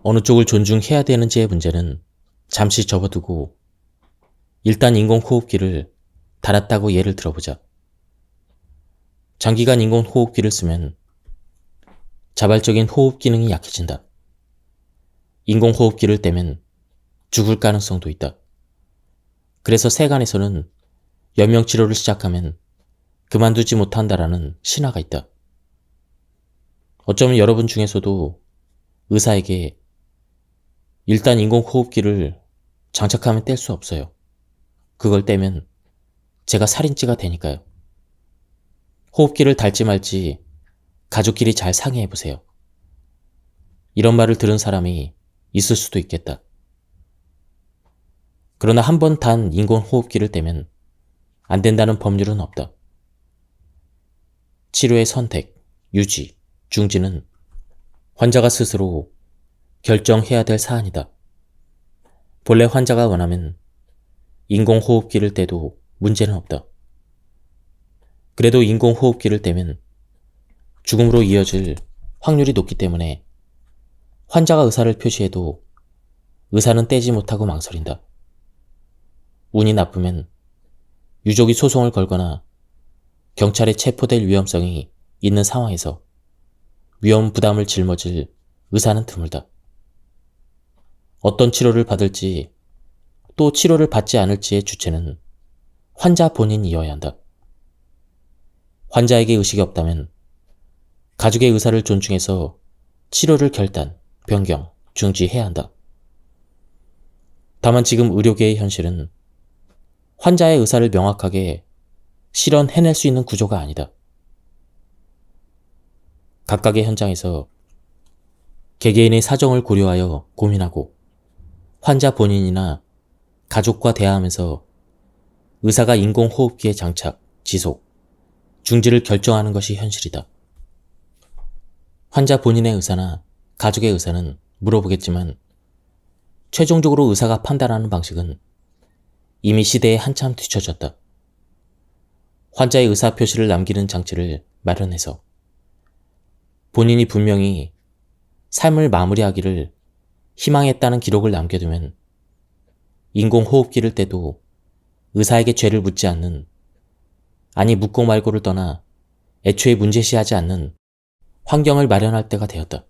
S1: 어느 쪽을 존중해야 되는지의 문제는 잠시 접어두고 일단 인공호흡기를 달았다고 예를 들어보자. 장기간 인공호흡기를 쓰면 자발적인 호흡 기능이 약해진다. 인공호흡기를 떼면 죽을 가능성도 있다. 그래서 세간에서는 연명치료를 시작하면 그만두지 못한다라는 신화가 있다. 어쩌면 여러분 중에서도 의사에게 일단 인공호흡기를 장착하면 뗄 수 없어요. 그걸 떼면 제가 살인죄가 되니까요. 호흡기를 달지 말지 가족끼리 잘 상의해보세요. 이런 말을 들은 사람이 있을 수도 있겠다. 그러나 한 번 단 인공호흡기를 떼면 안 된다는 법률은 없다. 치료의 선택, 유지, 중지는 환자가 스스로 결정해야 될 사안이다. 본래 환자가 원하면 인공호흡기를 떼도 문제는 없다. 그래도 인공호흡기를 떼면 죽음으로 이어질 확률이 높기 때문에 환자가 의사를 표시해도 의사는 떼지 못하고 망설인다. 운이 나쁘면 유족이 소송을 걸거나 경찰에 체포될 위험성이 있는 상황에서 위험 부담을 짊어질 의사는 드물다. 어떤 치료를 받을지 또 치료를 받지 않을지의 주체는 환자 본인이어야 한다. 환자에게 의식이 없다면 가족의 의사를 존중해서 치료를 결단, 변경, 중지해야 한다. 다만 지금 의료계의 현실은 환자의 의사를 명확하게 실현해낼 수 있는 구조가 아니다. 각각의 현장에서 개개인의 사정을 고려하여 고민하고 환자 본인이나 가족과 대화하면서 의사가 인공호흡기의 장착, 지속, 중지를 결정하는 것이 현실이다. 환자 본인의 의사나 가족의 의사는 물어보겠지만 최종적으로 의사가 판단하는 방식은 이미 시대에 한참 뒤처졌다. 환자의 의사표시를 남기는 장치를 마련해서 본인이 분명히 삶을 마무리하기를 희망했다는 기록을 남겨두면 인공호흡기를 떼도 의사에게 죄를 묻지 않는, 아니 묻고 말고를 떠나 애초에 문제시하지 않는 환경을 마련할 때가 되었다.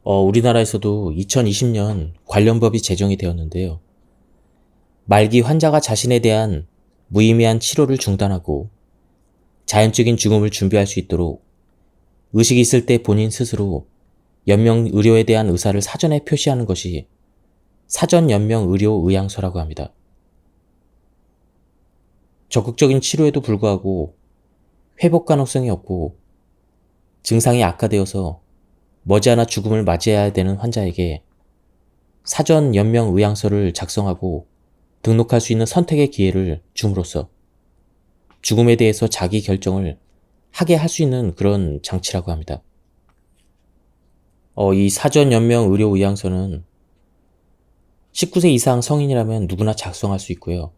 S1: 우리나라에서도 2020년 관련 법이 제정이 되었는데요. 말기 환자가 자신에 대한 무의미한 치료를 중단하고 자연적인 죽음을 준비할 수 있도록 의식이 있을 때 본인 스스로 연명 의료에 대한 의사를 사전에 표시하는 것이 사전 연명 의료 의향서라고 합니다. 적극적인 치료에도 불구하고 회복 가능성이 없고 증상이 악화되어서 머지않아 죽음을 맞이해야 되는 환자에게 사전 연명 의향서를 작성하고 등록할 수 있는 선택의 기회를 줌으로써 죽음에 대해서 자기 결정을 하게 할 수 있는 그런 장치라고 합니다. 이 사전연명의료의향서는 19세 이상 성인이라면 누구나 작성할 수 있고요.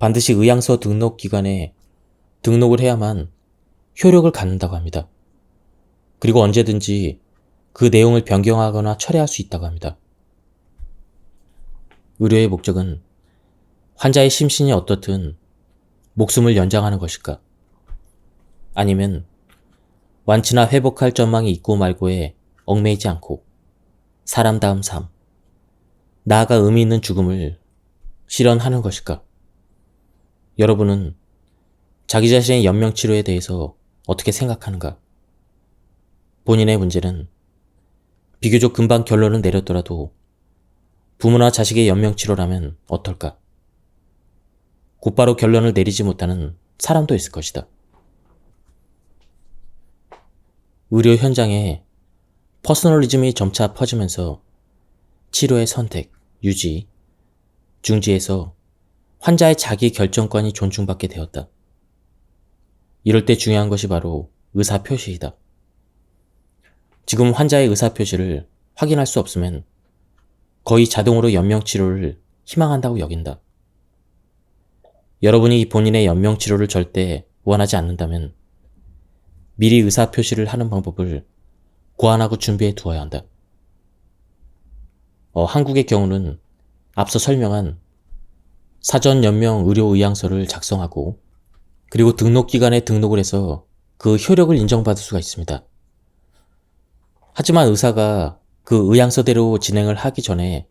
S1: 반드시 의향서 등록기관에 등록을 해야만 효력을 갖는다고 합니다. 그리고 언제든지 그 내용을 변경하거나 철회할 수 있다고 합니다. 의료의 목적은 환자의 심신이 어떻든 목숨을 연장하는 것일까? 아니면 완치나 회복할 전망이 있고 말고에 얽매이지 않고 사람다운 삶, 나아가 의미 있는 죽음을 실현하는 것일까? 여러분은 자기 자신의 연명치료에 대해서 어떻게 생각하는가? 본인의 문제는 비교적 금방 결론을 내렸더라도 부모나 자식의 연명치료라면 어떨까? 곧바로 결론을 내리지 못하는 사람도 있을 것이다. 의료 현장에 퍼스널리즘이 점차 퍼지면서 치료의 선택, 유지, 중지에서 환자의 자기 결정권이 존중받게 되었다. 이럴 때 중요한 것이 바로 의사표시이다. 지금 환자의 의사표시를 확인할 수 없으면 거의 자동으로 연명치료를 희망한다고 여긴다. 여러분이 본인의 연명치료를 절대 원하지 않는다면 미리 의사표시를 하는 방법을 고안하고 준비해 두어야 한다. 한국의 경우는 앞서 설명한 사전연명의료의향서를 작성하고 그리고 등록기관에 등록을 해서 그 효력을 인정받을 수가 있습니다. 하지만 의사가 그 의향서대로 진행을 하기 전에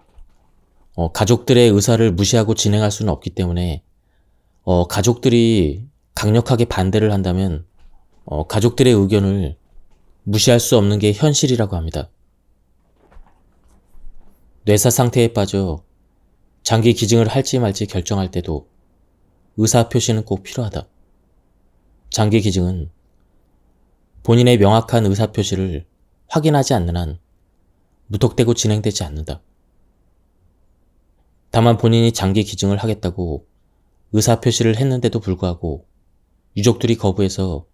S1: 가족들의 의사를 무시하고 진행할 수는 없기 때문에 가족들이 강력하게 반대를 한다면 가족들의 의견을 무시할 수 없는 게 현실이라고 합니다. 뇌사 상태에 빠져 장기 기증을 할지 말지 결정할 때도 의사표시는 꼭 필요하다. 장기 기증은 본인의 명확한 의사표시를 확인하지 않는 한 무턱대고 진행되지 않는다. 다만 본인이 장기 기증을 하겠다고 의사표시를 했는데도 불구하고 유족들이 거부해서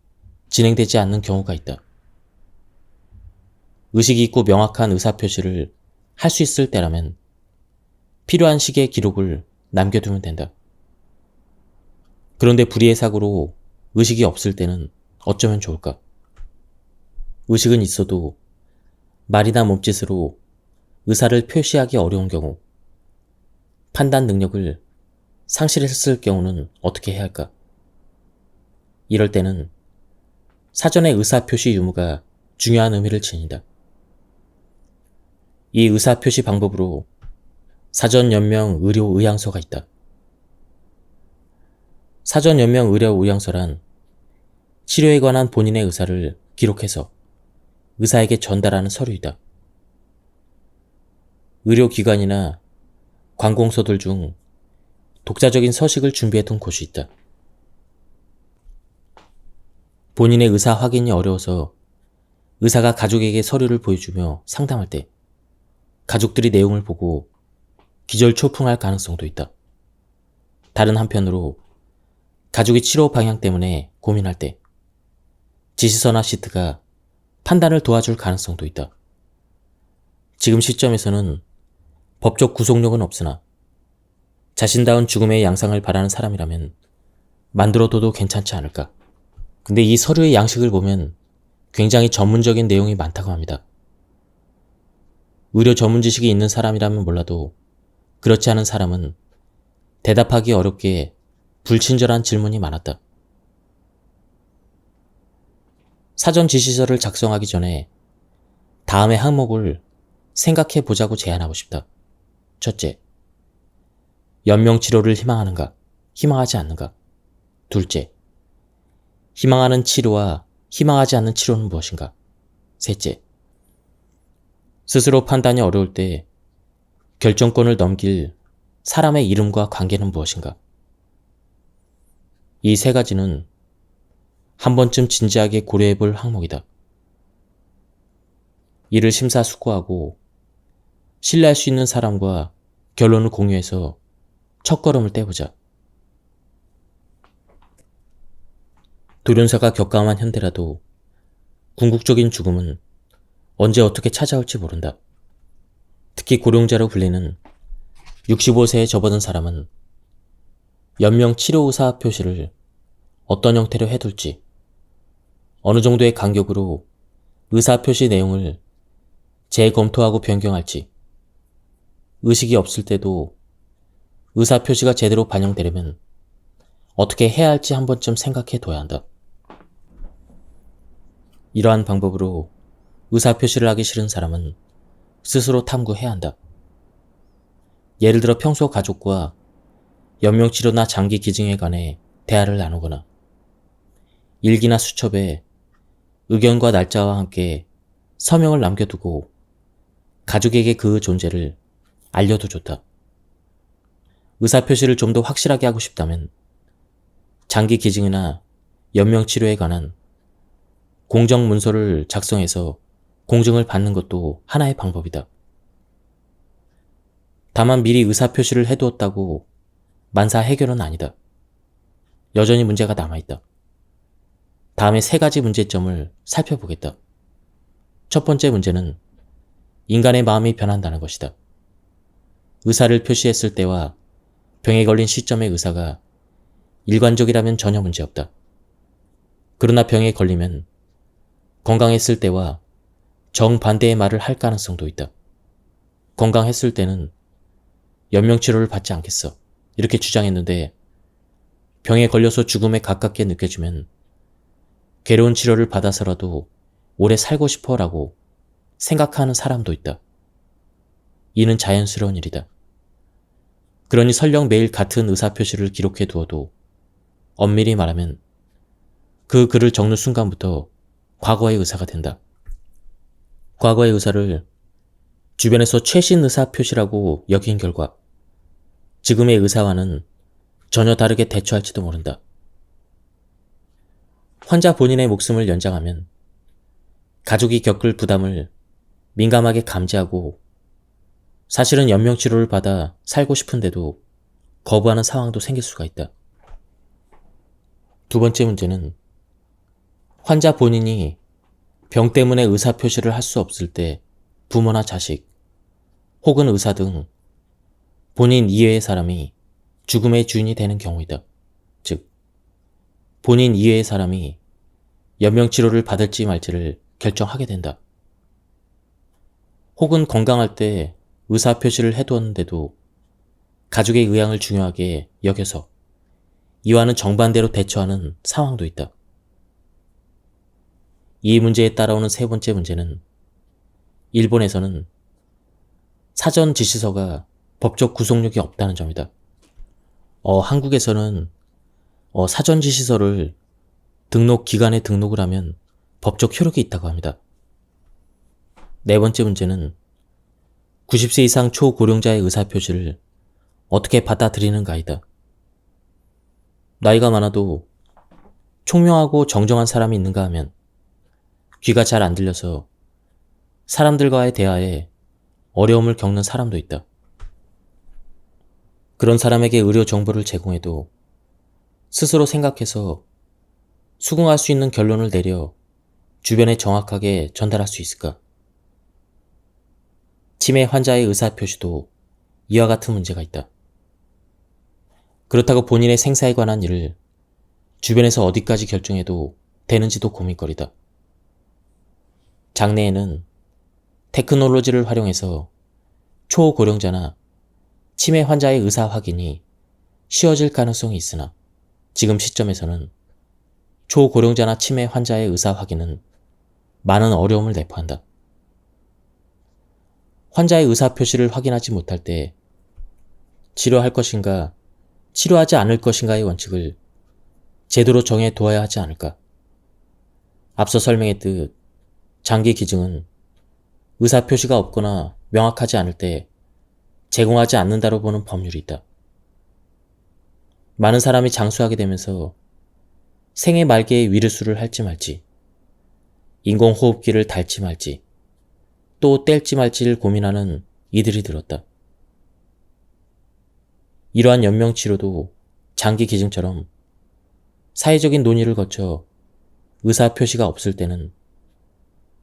S1: 진행되지 않는 경우가 있다. 의식이 있고 명확한 의사표시를 할 수 있을 때라면 필요한 시기의 기록을 남겨두면 된다. 그런데 불의의 사고로 의식이 없을 때는 어쩌면 좋을까? 의식은 있어도 말이나 몸짓으로 의사를 표시하기 어려운 경우, 판단 능력을 상실했을 경우는 어떻게 해야 할까? 이럴 때는 사전의 의사표시 유무가 중요한 의미를 지닌다. 이 의사표시 방법으로 사전연명 의료의향서가 있다. 사전연명 의료의향서란 치료에 관한 본인의 의사를 기록해서 의사에게 전달하는 서류이다. 의료기관이나 관공서들 중 독자적인 서식을 준비해둔 곳이 있다. 본인의 의사 확인이 어려워서 의사가 가족에게 서류를 보여주며 상담할 때 가족들이 내용을 보고 기절초풍할 가능성도 있다. 다른 한편으로 가족이 치료 방향 때문에 고민할 때 지시서나 시트가 판단을 도와줄 가능성도 있다. 지금 시점에서는 법적 구속력은 없으나 자신다운 죽음의 양상을 바라는 사람이라면 만들어둬도 괜찮지 않을까. 근데 이 서류의 양식을 보면 굉장히 전문적인 내용이 많다고 합니다. 의료 전문 지식이 있는 사람이라면 몰라도 그렇지 않은 사람은 대답하기 어렵게 불친절한 질문이 많았다. 사전 지시서를 작성하기 전에 다음의 항목을 생각해 보자고 제안하고 싶다. 첫째, 연명치료를 희망하는가, 희망하지 않는가. 둘째, 희망하는 치료와 희망하지 않는 치료는 무엇인가. 셋째, 스스로 판단이 어려울 때 결정권을 넘길 사람의 이름과 관계는 무엇인가. 이 세 가지는 한 번쯤 진지하게 고려해 볼 항목이다. 이를 심사숙고하고 신뢰할 수 있는 사람과 결론을 공유해서 첫걸음을 떼보자. 돌연사가 격감한 현대라도 궁극적인 죽음은 언제 어떻게 찾아올지 모른다. 특히 고령자로 불리는 65세에 접어든 사람은 연명 치료 의사 표시를 어떤 형태로 해둘지, 어느 정도의 간격으로 의사 표시 내용을 재검토하고 변경할지, 의식이 없을 때도 의사 표시가 제대로 반영되려면 어떻게 해야 할지 한 번쯤 생각해 둬야 한다. 이러한 방법으로 의사 표시를 하기 싫은 사람은 스스로 탐구해야 한다. 예를 들어 평소 가족과 연명치료나 장기 기증에 관해 대화를 나누거나 일기나 수첩에 의견과 날짜와 함께 서명을 남겨두고 가족에게 그 존재를 알려도 좋다. 의사표시를 좀 더 확실하게 하고 싶다면 장기 기증이나 연명치료에 관한 공정문서를 작성해서 공증을 받는 것도 하나의 방법이다. 다만 미리 의사표시를 해두었다고 만사 해결은 아니다. 여전히 문제가 남아있다. 다음에 3가지 문제점을 살펴보겠다. 첫 번째 문제는 인간의 마음이 변한다는 것이다. 의사를 표시했을 때와 병에 걸린 시점의 의사가 일관적이라면 전혀 문제없다. 그러나 병에 걸리면 건강했을 때와 정반대의 말을 할 가능성도 있다. 건강했을 때는 연명치료를 받지 않겠어, 이렇게 주장했는데 병에 걸려서 죽음에 가깝게 느껴지면 괴로운 치료를 받아서라도 오래 살고 싶어 라고 생각하는 사람도 있다. 이는 자연스러운 일이다. 그러니 설령 매일 같은 의사표시를 기록해 두어도 엄밀히 말하면 그 글을 적는 순간부터 과거의 의사가 된다. 과거의 의사를 주변에서 최신 의사표시라고 여긴 결과 지금의 의사와는 전혀 다르게 대처할지도 모른다. 환자 본인의 목숨을 연장하면 가족이 겪을 부담을 민감하게 감지하고 사실은 연명치료를 받아 살고 싶은데도 거부하는 상황도 생길 수가 있다. 두 번째 문제는 환자 본인이 병 때문에 의사표시를 할 수 없을 때 부모나 자식 혹은 의사 등 본인 이외의 사람이 죽음의 주인이 되는 경우이다. 즉, 본인 이외의 사람이 연명치료를 받을지 말지를 결정하게 된다. 혹은 건강할 때 의사표시를 해두었는데도 가족의 의향을 중요하게 여겨서 이와는 정반대로 대처하는 상황도 있다. 이 문제에 따라오는 세 번째 문제는 일본에서는 사전 지시서가 법적 구속력이 없다는 점이다. 한국에서는 사전 지시서를 등록기관에 등록을 하면 법적 효력이 있다고 합니다. 네 번째 문제는 90세 이상 초고령자의 의사표시를 어떻게 받아들이는가이다. 나이가 많아도 총명하고 정정한 사람이 있는가 하면 귀가 잘 안 들려서 사람들과의 대화에 어려움을 겪는 사람도 있다. 그런 사람에게 의료 정보를 제공해도 스스로 생각해서 수긍할 수 있는 결론을 내려 주변에 정확하게 전달할 수 있을까? 치매 환자의 의사표시도 이와 같은 문제가 있다. 그렇다고 본인의 생사에 관한 일을 주변에서 어디까지 결정해도 되는지도 고민거리다. 장래에는 테크놀로지를 활용해서 초고령자나 치매 환자의 의사 확인이 쉬워질 가능성이 있으나 지금 시점에서는 초고령자나 치매 환자의 의사 확인은 많은 어려움을 내포한다. 환자의 의사표시를 확인하지 못할 때 치료할 것인가, 치료하지 않을 것인가의 원칙을 제대로 정해 두어야 하지 않을까. 앞서 설명했듯 장기 기증은 의사표시가 없거나 명확하지 않을 때 제공하지 않는다로 보는 법률이 있다. 많은 사람이 장수하게 되면서 생애 말기에 위르수를 할지 말지, 인공호흡기를 달지 말지, 또 뗄지 말지를 고민하는 이들이 들었다. 이러한 연명치료도 장기 기증처럼 사회적인 논의를 거쳐 의사 표시가 없을 때는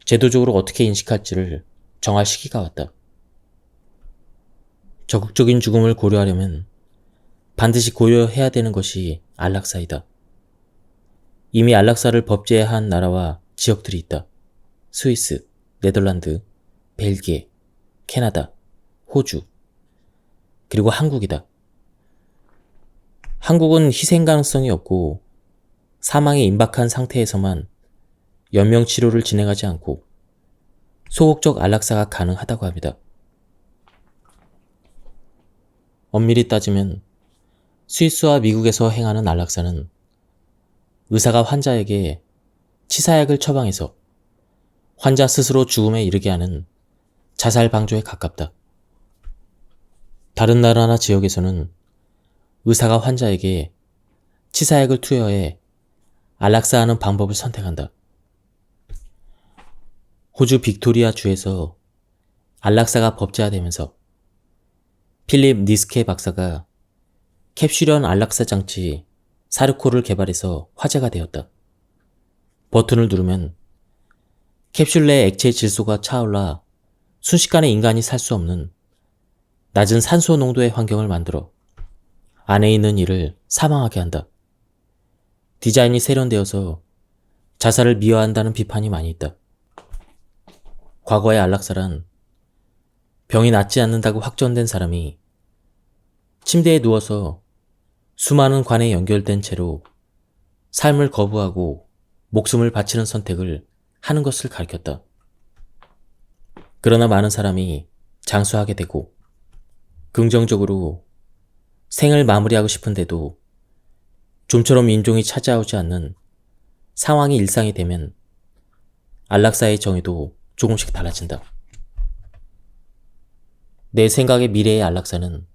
S1: 제도적으로 어떻게 인식할지를 정할 시기가 왔다. 적극적인 죽음을 고려하려면 반드시 고려해야 되는 것이 안락사이다. 이미 안락사를 법제화한 나라와 지역들이 있다. 스위스, 네덜란드, 벨기에, 캐나다, 호주, 그리고 한국이다. 한국은 희생 가능성이 없고 사망에 임박한 상태에서만 연명치료를 진행하지 않고 소극적 안락사가 가능하다고 합니다. 엄밀히 따지면 스위스와 미국에서 행하는 안락사는 의사가 환자에게 치사약을 처방해서 환자 스스로 죽음에 이르게 하는 자살 방조에 가깝다. 다른 나라나 지역에서는 의사가 환자에게 치사약을 투여해 안락사하는 방법을 선택한다. 호주 빅토리아 주에서 안락사가 법제화되면서 필립 니스케 박사가 캡슐형 안락사 장치 사르코를 개발해서 화제가 되었다. 버튼을 누르면 캡슐 내 액체 질소가 차올라 순식간에 인간이 살 수 없는 낮은 산소 농도의 환경을 만들어 안에 있는 이를 사망하게 한다. 디자인이 세련되어서 자살을 미화한다는 비판이 많이 있다. 과거의 안락사란 병이 낫지 않는다고 확정된 사람이 침대에 누워서 수많은 관에 연결된 채로 삶을 거부하고 목숨을 바치는 선택을 하는 것을 가리켰다. 그러나 많은 사람이 장수하게 되고 긍정적으로 생을 마무리하고 싶은데도 좀처럼 인종이 찾아오지 않는 상황이 일상이 되면 안락사의 정의도 조금씩 달라진다. 내 생각의 미래의 안락사는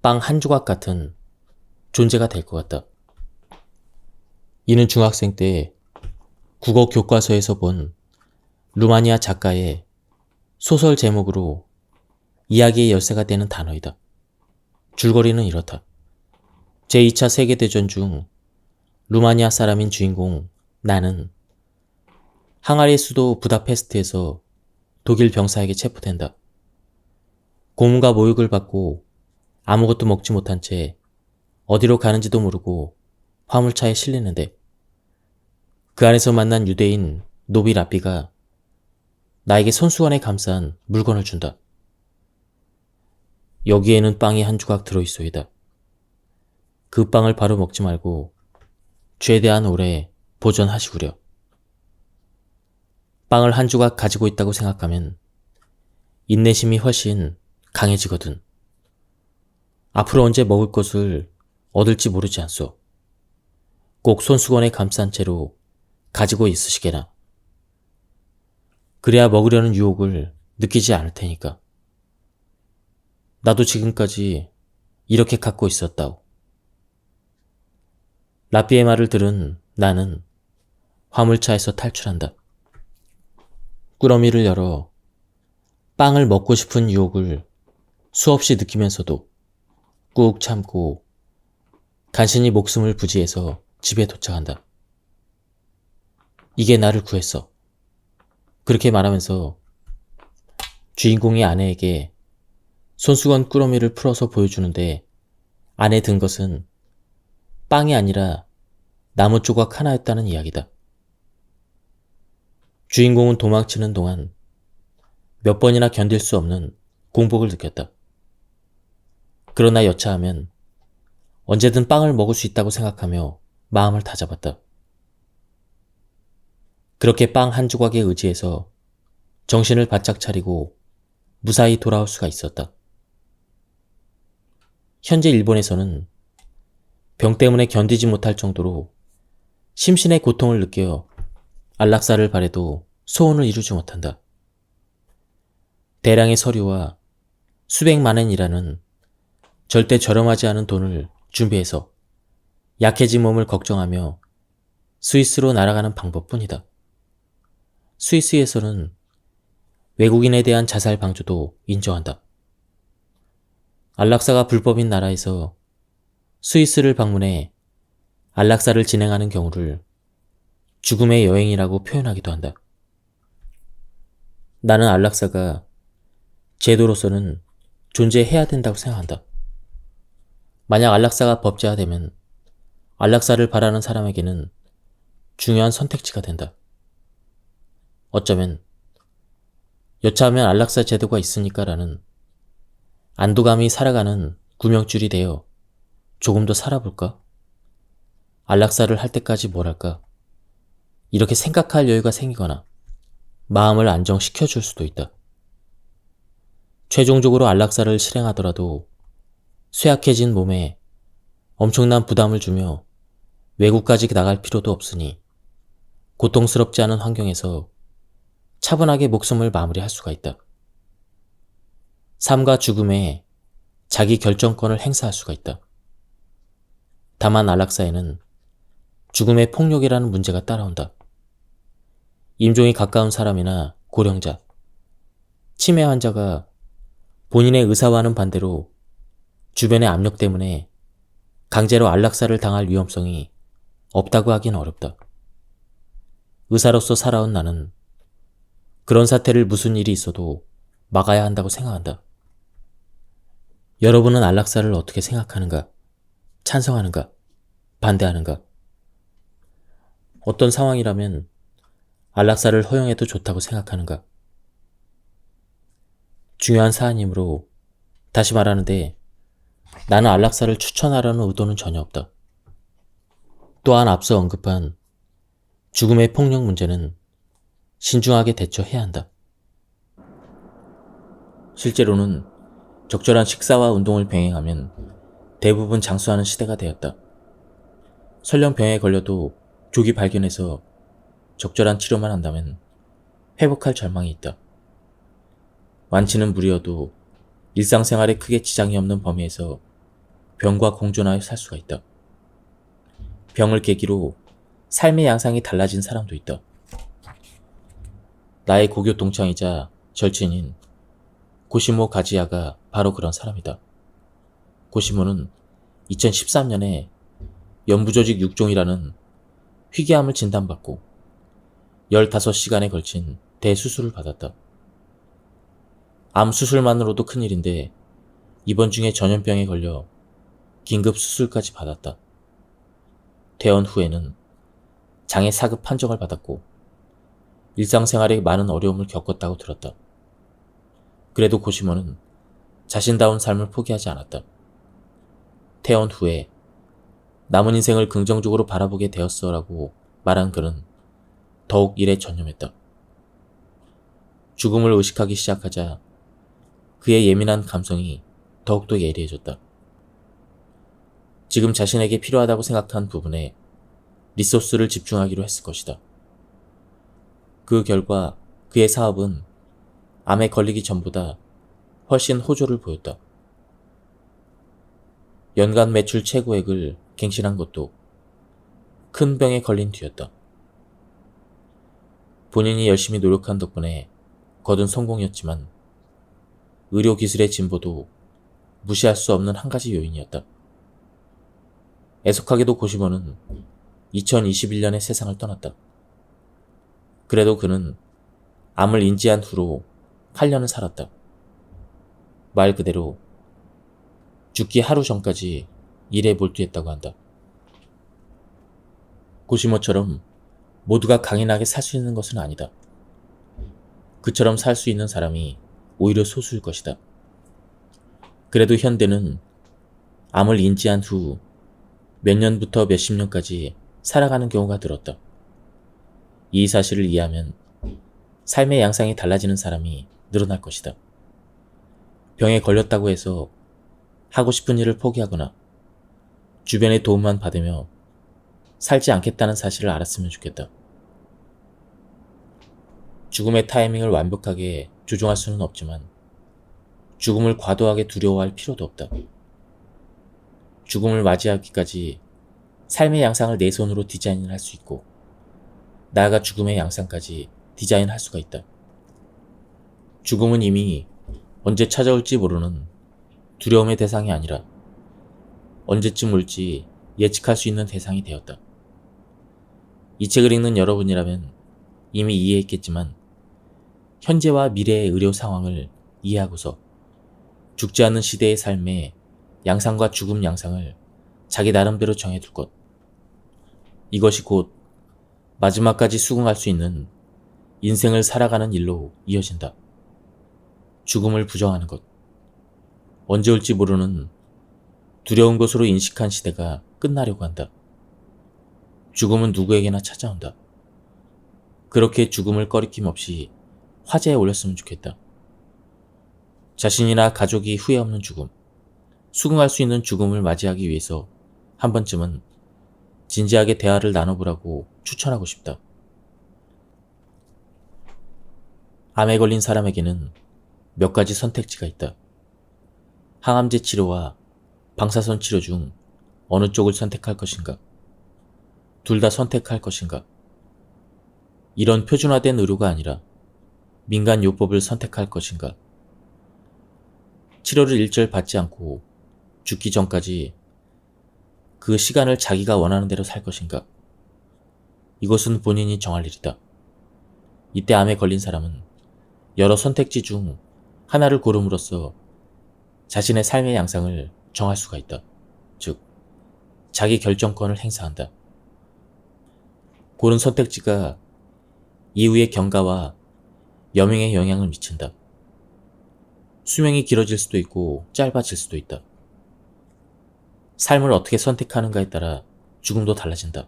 S1: 빵 한 조각 같은 존재가 될 것 같다. 이는 중학생 때 국어 교과서에서 본 루마니아 작가의 소설 제목으로 이야기의 열쇠가 되는 단어이다. 줄거리는 이렇다. 제2차 세계대전 중 루마니아 사람인 주인공 나는 항아리의 수도 부다페스트에서 독일 병사에게 체포된다. 고문과 모욕을 받고 아무것도 먹지 못한 채 어디로 가는지도 모르고 화물차에 실리는데 그 안에서 만난 유대인 노비 라삐가 나에게 손수건에 감싼 물건을 준다. 여기에는 빵이 한 조각 들어있소이다. 그 빵을 바로 먹지 말고 최대한 오래 보존하시구려. 빵을 한 조각 가지고 있다고 생각하면 인내심이 훨씬 강해지거든. 앞으로 언제 먹을 것을 얻을지 모르지 않소. 꼭 손수건에 감싼 채로 가지고 있으시게나. 그래야 먹으려는 유혹을 느끼지 않을 테니까. 나도 지금까지 이렇게 갖고 있었다오. 라삐의 말을 들은 나는 화물차에서 탈출한다. 꾸러미를 열어 빵을 먹고 싶은 유혹을 수없이 느끼면서도 꾹 참고 간신히 목숨을 부지해서 집에 도착한다. 이게 나를 구했어. 그렇게 말하면서 주인공이 아내에게 손수건 꾸러미를 풀어서 보여주는데 안에 든 것은 빵이 아니라 나무 조각 하나였다는 이야기다. 주인공은 도망치는 동안 몇 번이나 견딜 수 없는 공복을 느꼈다. 그러나 여차하면 언제든 빵을 먹을 수 있다고 생각하며 마음을 다잡았다. 그렇게 빵 한 조각에 의지해서 정신을 바짝 차리고 무사히 돌아올 수가 있었다. 현재 일본에서는 병 때문에 견디지 못할 정도로 심신의 고통을 느껴 안락사를 바래도 소원을 이루지 못한다. 대량의 서류와 수백만 엔이라는 절대 저렴하지 않은 돈을 준비해서 약해진 몸을 걱정하며 스위스로 날아가는 방법뿐이다. 스위스에서는 외국인에 대한 자살 방조도 인정한다. 안락사가 불법인 나라에서 스위스를 방문해 안락사를 진행하는 경우를 죽음의 여행이라고 표현하기도 한다. 나는 안락사가 제도로서는 존재해야 된다고 생각한다. 만약 안락사가 법제화되면 안락사를 바라는 사람에게는 중요한 선택지가 된다. 어쩌면 여차하면 안락사 제도가 있으니까라는 안도감이 살아가는 구명줄이 되어 조금 더 살아볼까? 안락사를 할 때까지 뭘 할까? 이렇게 생각할 여유가 생기거나 마음을 안정시켜줄 수도 있다. 최종적으로 안락사를 실행하더라도 쇠약해진 몸에 엄청난 부담을 주며 외국까지 나갈 필요도 없으니 고통스럽지 않은 환경에서 차분하게 목숨을 마무리할 수가 있다. 삶과 죽음에 자기 결정권을 행사할 수가 있다. 다만 안락사에는 죽음의 폭력이라는 문제가 따라온다. 임종이 가까운 사람이나 고령자, 치매 환자가 본인의 의사와는 반대로 주변의 압력 때문에 강제로 안락사를 당할 위험성이 없다고 하긴 어렵다. 의사로서 살아온 나는 그런 사태를 무슨 일이 있어도 막아야 한다고 생각한다. 여러분은 안락사를 어떻게 생각하는가? 찬성하는가? 반대하는가? 어떤 상황이라면 안락사를 허용해도 좋다고 생각하는가? 중요한 사안이므로 다시 말하는데 나는 안락사를 추천하려는 의도는 전혀 없다. 또한 앞서 언급한 죽음의 폭력 문제는 신중하게 대처해야 한다. 실제로는 적절한 식사와 운동을 병행하면 대부분 장수하는 시대가 되었다. 설령 병에 걸려도 조기 발견해서 적절한 치료만 한다면 회복할 절망이 있다. 완치는 무리여도 일상생활에 크게 지장이 없는 범위에서 병과 공존하여 살 수가 있다. 병을 계기로 삶의 양상이 달라진 사람도 있다. 나의 고교 동창이자 절친인 고시모 가지야가 바로 그런 사람이다. 고시모는 2013년에 연부조직 6종이라는 희귀암을 진단받고 15시간에 걸친 대수술을 받았다. 암 수술만으로도 큰일인데 입원 중에 전염병에 걸려 긴급 수술까지 받았다. 퇴원 후에는 장애 4급 판정을 받았고 일상생활에 많은 어려움을 겪었다고 들었다. 그래도 고시모는 자신다운 삶을 포기하지 않았다. 퇴원 후에 남은 인생을 긍정적으로 바라보게 되었어라고 말한 그는 더욱 일에 전념했다. 죽음을 의식하기 시작하자 그의 예민한 감성이 더욱더 예리해졌다. 지금 자신에게 필요하다고 생각한 부분에 리소스를 집중하기로 했을 것이다. 그 결과 그의 사업은 암에 걸리기 전보다 훨씬 호조를 보였다. 연간 매출 최고액을 갱신한 것도 큰 병에 걸린 뒤였다. 본인이 열심히 노력한 덕분에 거둔 성공이었지만 의료기술의 진보도 무시할 수 없는 한 가지 요인이었다. 애석하게도 고시모는 2021년에 세상을 떠났다. 그래도 그는 암을 인지한 후로 8년을 살았다. 말 그대로 죽기 하루 전까지 일에 몰두했다고 한다. 고시모처럼 모두가 강인하게 살 수 있는 것은 아니다. 그처럼 살 수 있는 사람이 오히려 소수일 것이다. 그래도 현대는 암을 인지한 후 몇 년부터 몇십 년까지 살아가는 경우가 늘었다. 이 사실을 이해하면 삶의 양상이 달라지는 사람이 늘어날 것이다. 병에 걸렸다고 해서 하고 싶은 일을 포기하거나 주변의 도움만 받으며 살지 않겠다는 사실을 알았으면 좋겠다. 죽음의 타이밍을 완벽하게 조종할 수는 없지만 죽음을 과도하게 두려워할 필요도 없다. 죽음을 맞이하기까지 삶의 양상을 내 손으로 디자인할 수 있고 나아가 죽음의 양상까지 디자인할 수가 있다. 죽음은 이미 언제 찾아올지 모르는 두려움의 대상이 아니라 언제쯤 올지 예측할 수 있는 대상이 되었다. 이 책을 읽는 여러분이라면 이미 이해했겠지만 현재와 미래의 의료 상황을 이해하고서 죽지 않는 시대의 삶의 양상과 죽음 양상을 자기 나름대로 정해둘 것. 이것이 곧 마지막까지 수긍할 수 있는 인생을 살아가는 일로 이어진다. 죽음을 부정하는 것. 언제 올지 모르는 두려운 것으로 인식한 시대가 끝나려고 한다. 죽음은 누구에게나 찾아온다. 그렇게 죽음을 꺼리낌 없이 화제에 올렸으면 좋겠다. 자신이나 가족이 후회 없는 죽음, 수긍할 수 있는 죽음을 맞이하기 위해서 한 번쯤은 진지하게 대화를 나눠보라고 추천하고 싶다. 암에 걸린 사람에게는 몇 가지 선택지가 있다. 항암제 치료와 방사선 치료 중 어느 쪽을 선택할 것인가? 둘 다 선택할 것인가? 이런 표준화된 의료가 아니라 민간 요법을 선택할 것인가? 치료를 일절 받지 않고 죽기 전까지 그 시간을 자기가 원하는 대로 살 것인가? 이것은 본인이 정할 일이다. 이때 암에 걸린 사람은 여러 선택지 중 하나를 고름으로써 자신의 삶의 양상을 정할 수가 있다. 즉, 자기 결정권을 행사한다. 고른 선택지가 이후의 경과와 여명에 영향을 미친다. 수명이 길어질 수도 있고 짧아질 수도 있다. 삶을 어떻게 선택하는가에 따라 죽음도 달라진다.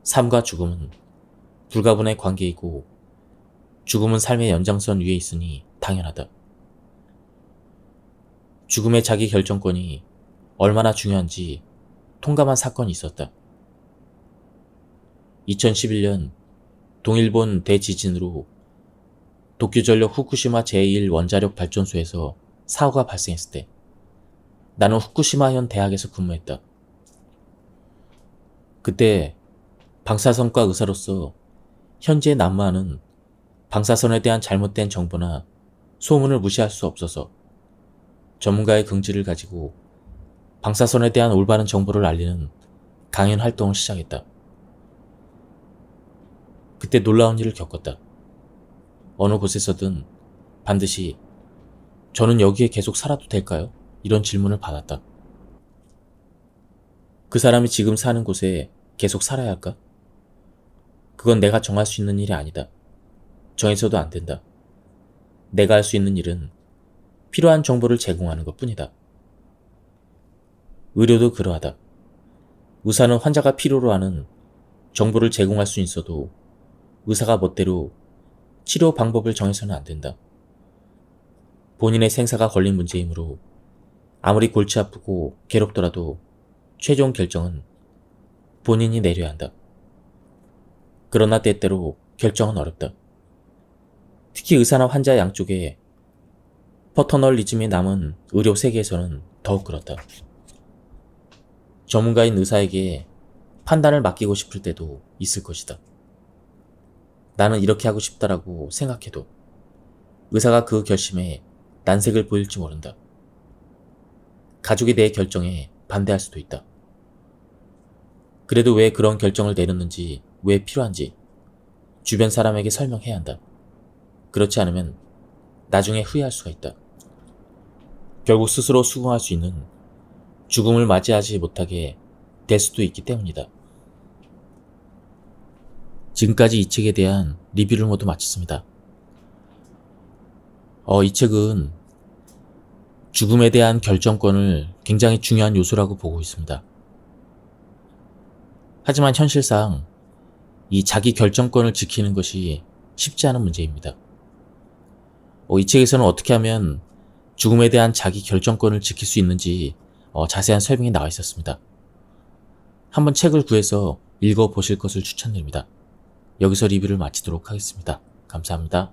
S1: 삶과 죽음은 불가분의 관계이고 죽음은 삶의 연장선 위에 있으니 당연하다. 죽음의 자기 결정권이 얼마나 중요한지 통감한 사건이 있었다. 2011년 동일본 대지진으로 도쿄전력 후쿠시마 제1 원자력 발전소에서 사고가 발생했을 때 나는 후쿠시마현 대학에서 근무했다. 그때 방사선과 의사로서 현재 난무하는 방사선에 대한 잘못된 정보나 소문을 무시할 수 없어서 전문가의 긍지를 가지고 방사선에 대한 올바른 정보를 알리는 강연 활동을 시작했다. 그때 놀라운 일을 겪었다. 어느 곳에서든 반드시 저는 여기에 계속 살아도 될까요? 이런 질문을 받았다. 그 사람이 지금 사는 곳에 계속 살아야 할까? 그건 내가 정할 수 있는 일이 아니다. 정해서도 안 된다. 내가 할 수 있는 일은 필요한 정보를 제공하는 것 뿐이다. 의료도 그러하다. 의사는 환자가 필요로 하는 정보를 제공할 수 있어도 의사가 멋대로 치료 방법을 정해서는 안 된다. 본인의 생사가 걸린 문제이므로 아무리 골치 아프고 괴롭더라도 최종 결정은 본인이 내려야 한다. 그러나 때때로 결정은 어렵다. 특히 의사나 환자 양쪽에 퍼터널리즘이 남은 의료 세계에서는 더욱 그렇다. 전문가인 의사에게 판단을 맡기고 싶을 때도 있을 것이다. 나는 이렇게 하고 싶다라고 생각해도 의사가 그 결심에 난색을 보일지 모른다. 가족이 내 결정에 반대할 수도 있다. 그래도 왜 그런 결정을 내렸는지, 왜 필요한지 주변 사람에게 설명해야 한다. 그렇지 않으면 나중에 후회할 수가 있다. 결국 스스로 수긍할 수 있는 죽음을 맞이하지 못하게 될 수도 있기 때문이다. 지금까지 이 책에 대한 리뷰를 모두 마쳤습니다. 이 책은 죽음에 대한 결정권을 굉장히 중요한 요소라고 보고 있습니다. 하지만 현실상 이 자기 결정권을 지키는 것이 쉽지 않은 문제입니다. 이 책에서는 어떻게 하면 죽음에 대한 자기 결정권을 지킬 수 있는지 자세한 설명이 나와 있었습니다. 한번 책을 구해서 읽어보실 것을 추천드립니다. 여기서 리뷰를 마치도록 하겠습니다. 감사합니다.